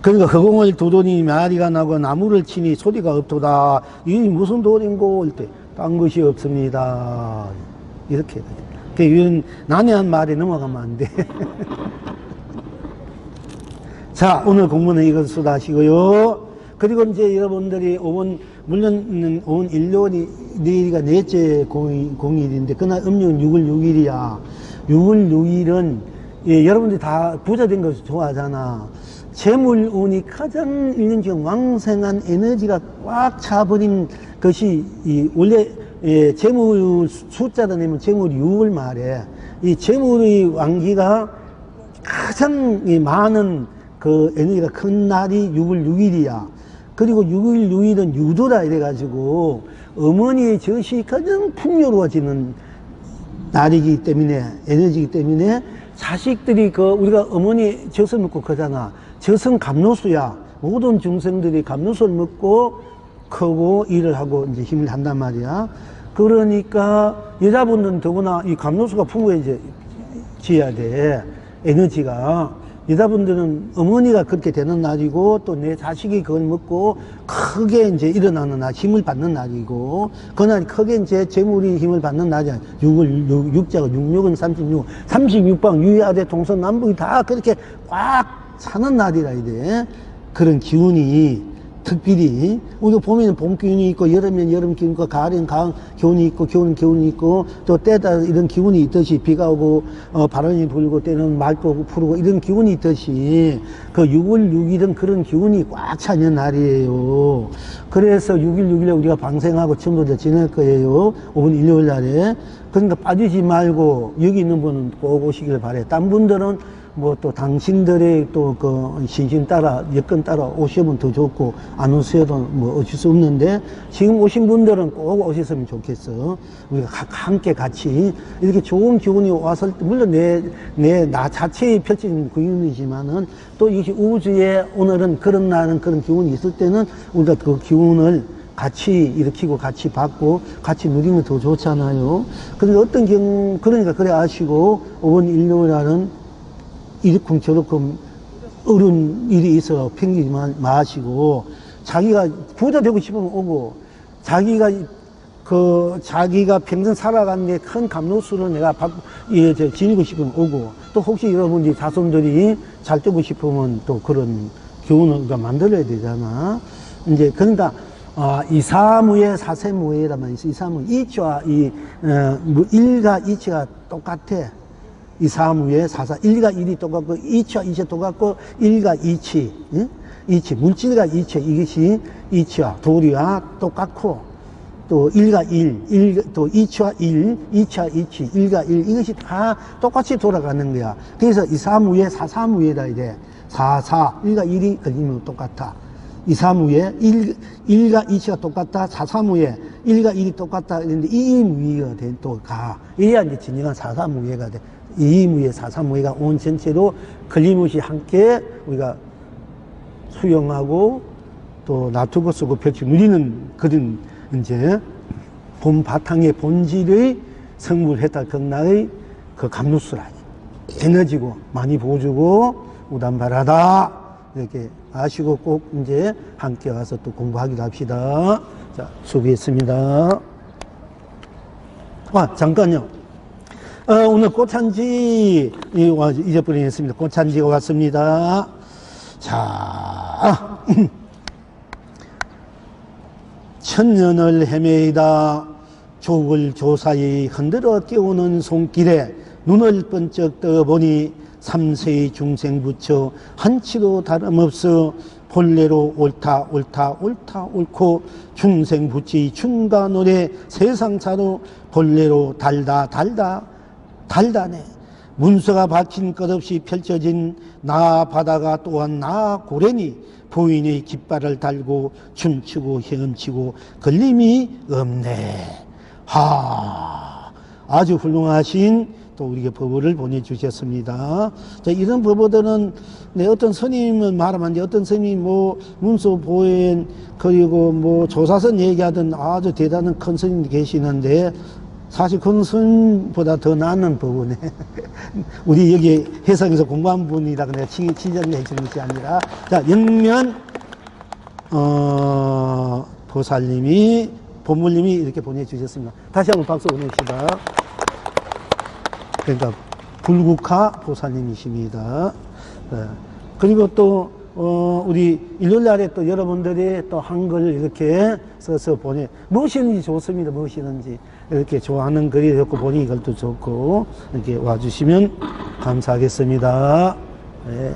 그러니까 허공을 두더니 메아리가 나고 나무를 치니 소리가 없도다. 이게 무슨 도리인고? 이때 딴 것이 없습니다. 이렇게. 그 이런 난해한 말에 넘어가면 안 돼. 자, 오늘 공부는 이것으로 하시고요. 그리고 이제 여러분들이 물론 오늘 일요일이, 내일이가 넷째 공일인데, 그날 음력은 6월 6일이야. 6월 6일은, 예, 여러분들이 다 부자 된 거 좋아하잖아. 재물운이 가장 1년 중 왕성한 에너지가 꽉 차버린 것이, 원래, 예, 재물 숫자로 내면 재물이 6월 말에, 이 재물의 왕기가 가장 많은 그 에너지가 큰 날이 6월 6일이야. 그리고 6월 6일은 유도라 이래가지고 어머니의 젖이 가장 풍요로워지는 날이기 때문에, 에너지이기 때문에 자식들이 우리가 어머니 젖을 먹고 크잖아. 젖은 감로수야. 모든 중생들이 감로수를 먹고 크고 일을 하고 이제 힘을 한단 말이야. 그러니까 여자분들은 더구나 이 감로수가 풍부해져야 돼. 에너지가. 여자분들은 어머니가 그렇게 되는 날이고 또 내 자식이 그걸 먹고 크게 이제 일어나는 날, 힘을 받는 날이고 그날이 크게 이제 재물이 힘을 받는 날이야. 6자가 66은 36, 36방 유야대 동서 남북이 다 그렇게 꽉 차는 날이라 이래. 그런 기운이 특별히 우리가 봄에는 봄 기운이 있고 여름에는 여름 기운이 있고 가을에는 가을 기운이 있고 겨울에는 기운이 있고 또 때따라 이런 기운이 있듯이 비가 오고 바람이 불고 때는 맑고 푸르고 이런 기운이 있듯이 그 6월 6일은 그런 기운이 꽉 차는 날이에요. 그래서 6일 6일에 우리가 방생하고 전부 지낼 거예요. 오늘 일요일 날에. 그러니까 빠지지 말고 여기 있는 분은 꼭 오시길 바래. 딴 분들은 뭐 또 당신들의 또 그 신심 따라 여건 따라 오시면 더 좋고 안 오셔도 뭐 어쩔 수 없는데 지금 오신 분들은 꼭 오셨으면 좋겠어. 우리가 함께 같이 이렇게 좋은 기운이 왔을 때 물론 나 자체에 펼쳐진 기운이지만은 또 이 우주에 오늘은 그런 날은 그런 기운이 있을 때는 우리가 그 기운을 같이 일으키고 같이 받고 같이 누리면 더 좋잖아요. 그러니까 어떤 경우 그러니까 그래 아시고 이번 일요일 날은 이렇쿵 저렇쿵 어려운 일이 있어 팽기지 마시고 자기가 부자 되고 싶으면 오고 자기가 평생 살아간 큰 감로수를 내가 지니고 싶으면 오고 또 혹시 여러분이 자손들이 잘 되고 싶으면 또 그런 교훈을 만들어야 되잖아. 이제 그러니까 이사무예 사세무예라만 있어. 이사무 이치와 일과 이치가 똑같아. 이사무예 사사 1과 1이 똑같고 2치와 2치가 똑같고 1과 2치 응? 이치 물질과 이치 이것이 이치와 도리와 똑같고 또 1과 1 또 2치와 1 2치와 2치 1과 1 이것이 다 똑같이 돌아가는 거야. 그래서 이사무예 사사무예다 이래. 사사 1과 1이 걸리면 똑같아. 이사무예 1과 2치가 똑같다. 사사무예 1과 1이 똑같다. 이런데 이무예가 돼 또 가. 이래야 이제 진정한 사사무예가 돼. 이무예 사사무예가 온 전체로 걸림없이 함께 우리가 수용하고 또 놔두고 쓰고 펼쳐 누리는 그런 이제 본 바탕의 본질의 성불해탈 극락의 그 감루수라 에너지고 많이 보여주고 우담바라다 이렇게 아시고 꼭 이제 함께 와서 또 공부하기도 합시다. 자, 수고했습니다. 잠깐요. 오늘 꽃찬지 잊어버리겠습니다. 꽃찬지가 왔습니다. 자, 천년을 헤매이다 족을 조사히 흔들어 깨우는 손길에 눈을 번쩍 떠보니 삼세의 중생 부처 한치도 다름없어 본래로 옳다 옳다 옳다 옳고 중생 부치 춘가 노래 세상사로 본래로 달다 달다 달다네. 문서가 박힌 것 없이 펼쳐진 나 바다가 또한 나 고래니 부인의 깃발을 달고 춤추고 헤엄치고 걸림이 없네. 아주 훌륭하신 또 우리에게 법어를 보내주셨습니다. 자, 이런 법어들은 어떤 스님은 말하면 어떤 스님이 뭐 문서 보행 그리고 뭐 조사선 얘기하던 아주 대단한 큰 스님이 계시는데 사실 큰 스님보다 더 나은 법어네. 우리 여기 해석에서 공부한 분이라 내가 지적을 해주는 것이 아니라 자, 영면 보살님이 본물님이 이렇게 보내주셨습니다. 다시 한번 박수 보냅시다. 그러니까 불국화 보살님이십니다. 그리고 또 우리 일요일날에 또 여러분들이 또 한글 이렇게 써서 무엇이든지 좋습니다. 무엇이든지 이렇게 좋아하는 글이 좋고 보니 이것도 좋고 이렇게 와주시면 감사하겠습니다. 네.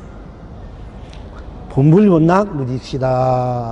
본불원락 누립시다.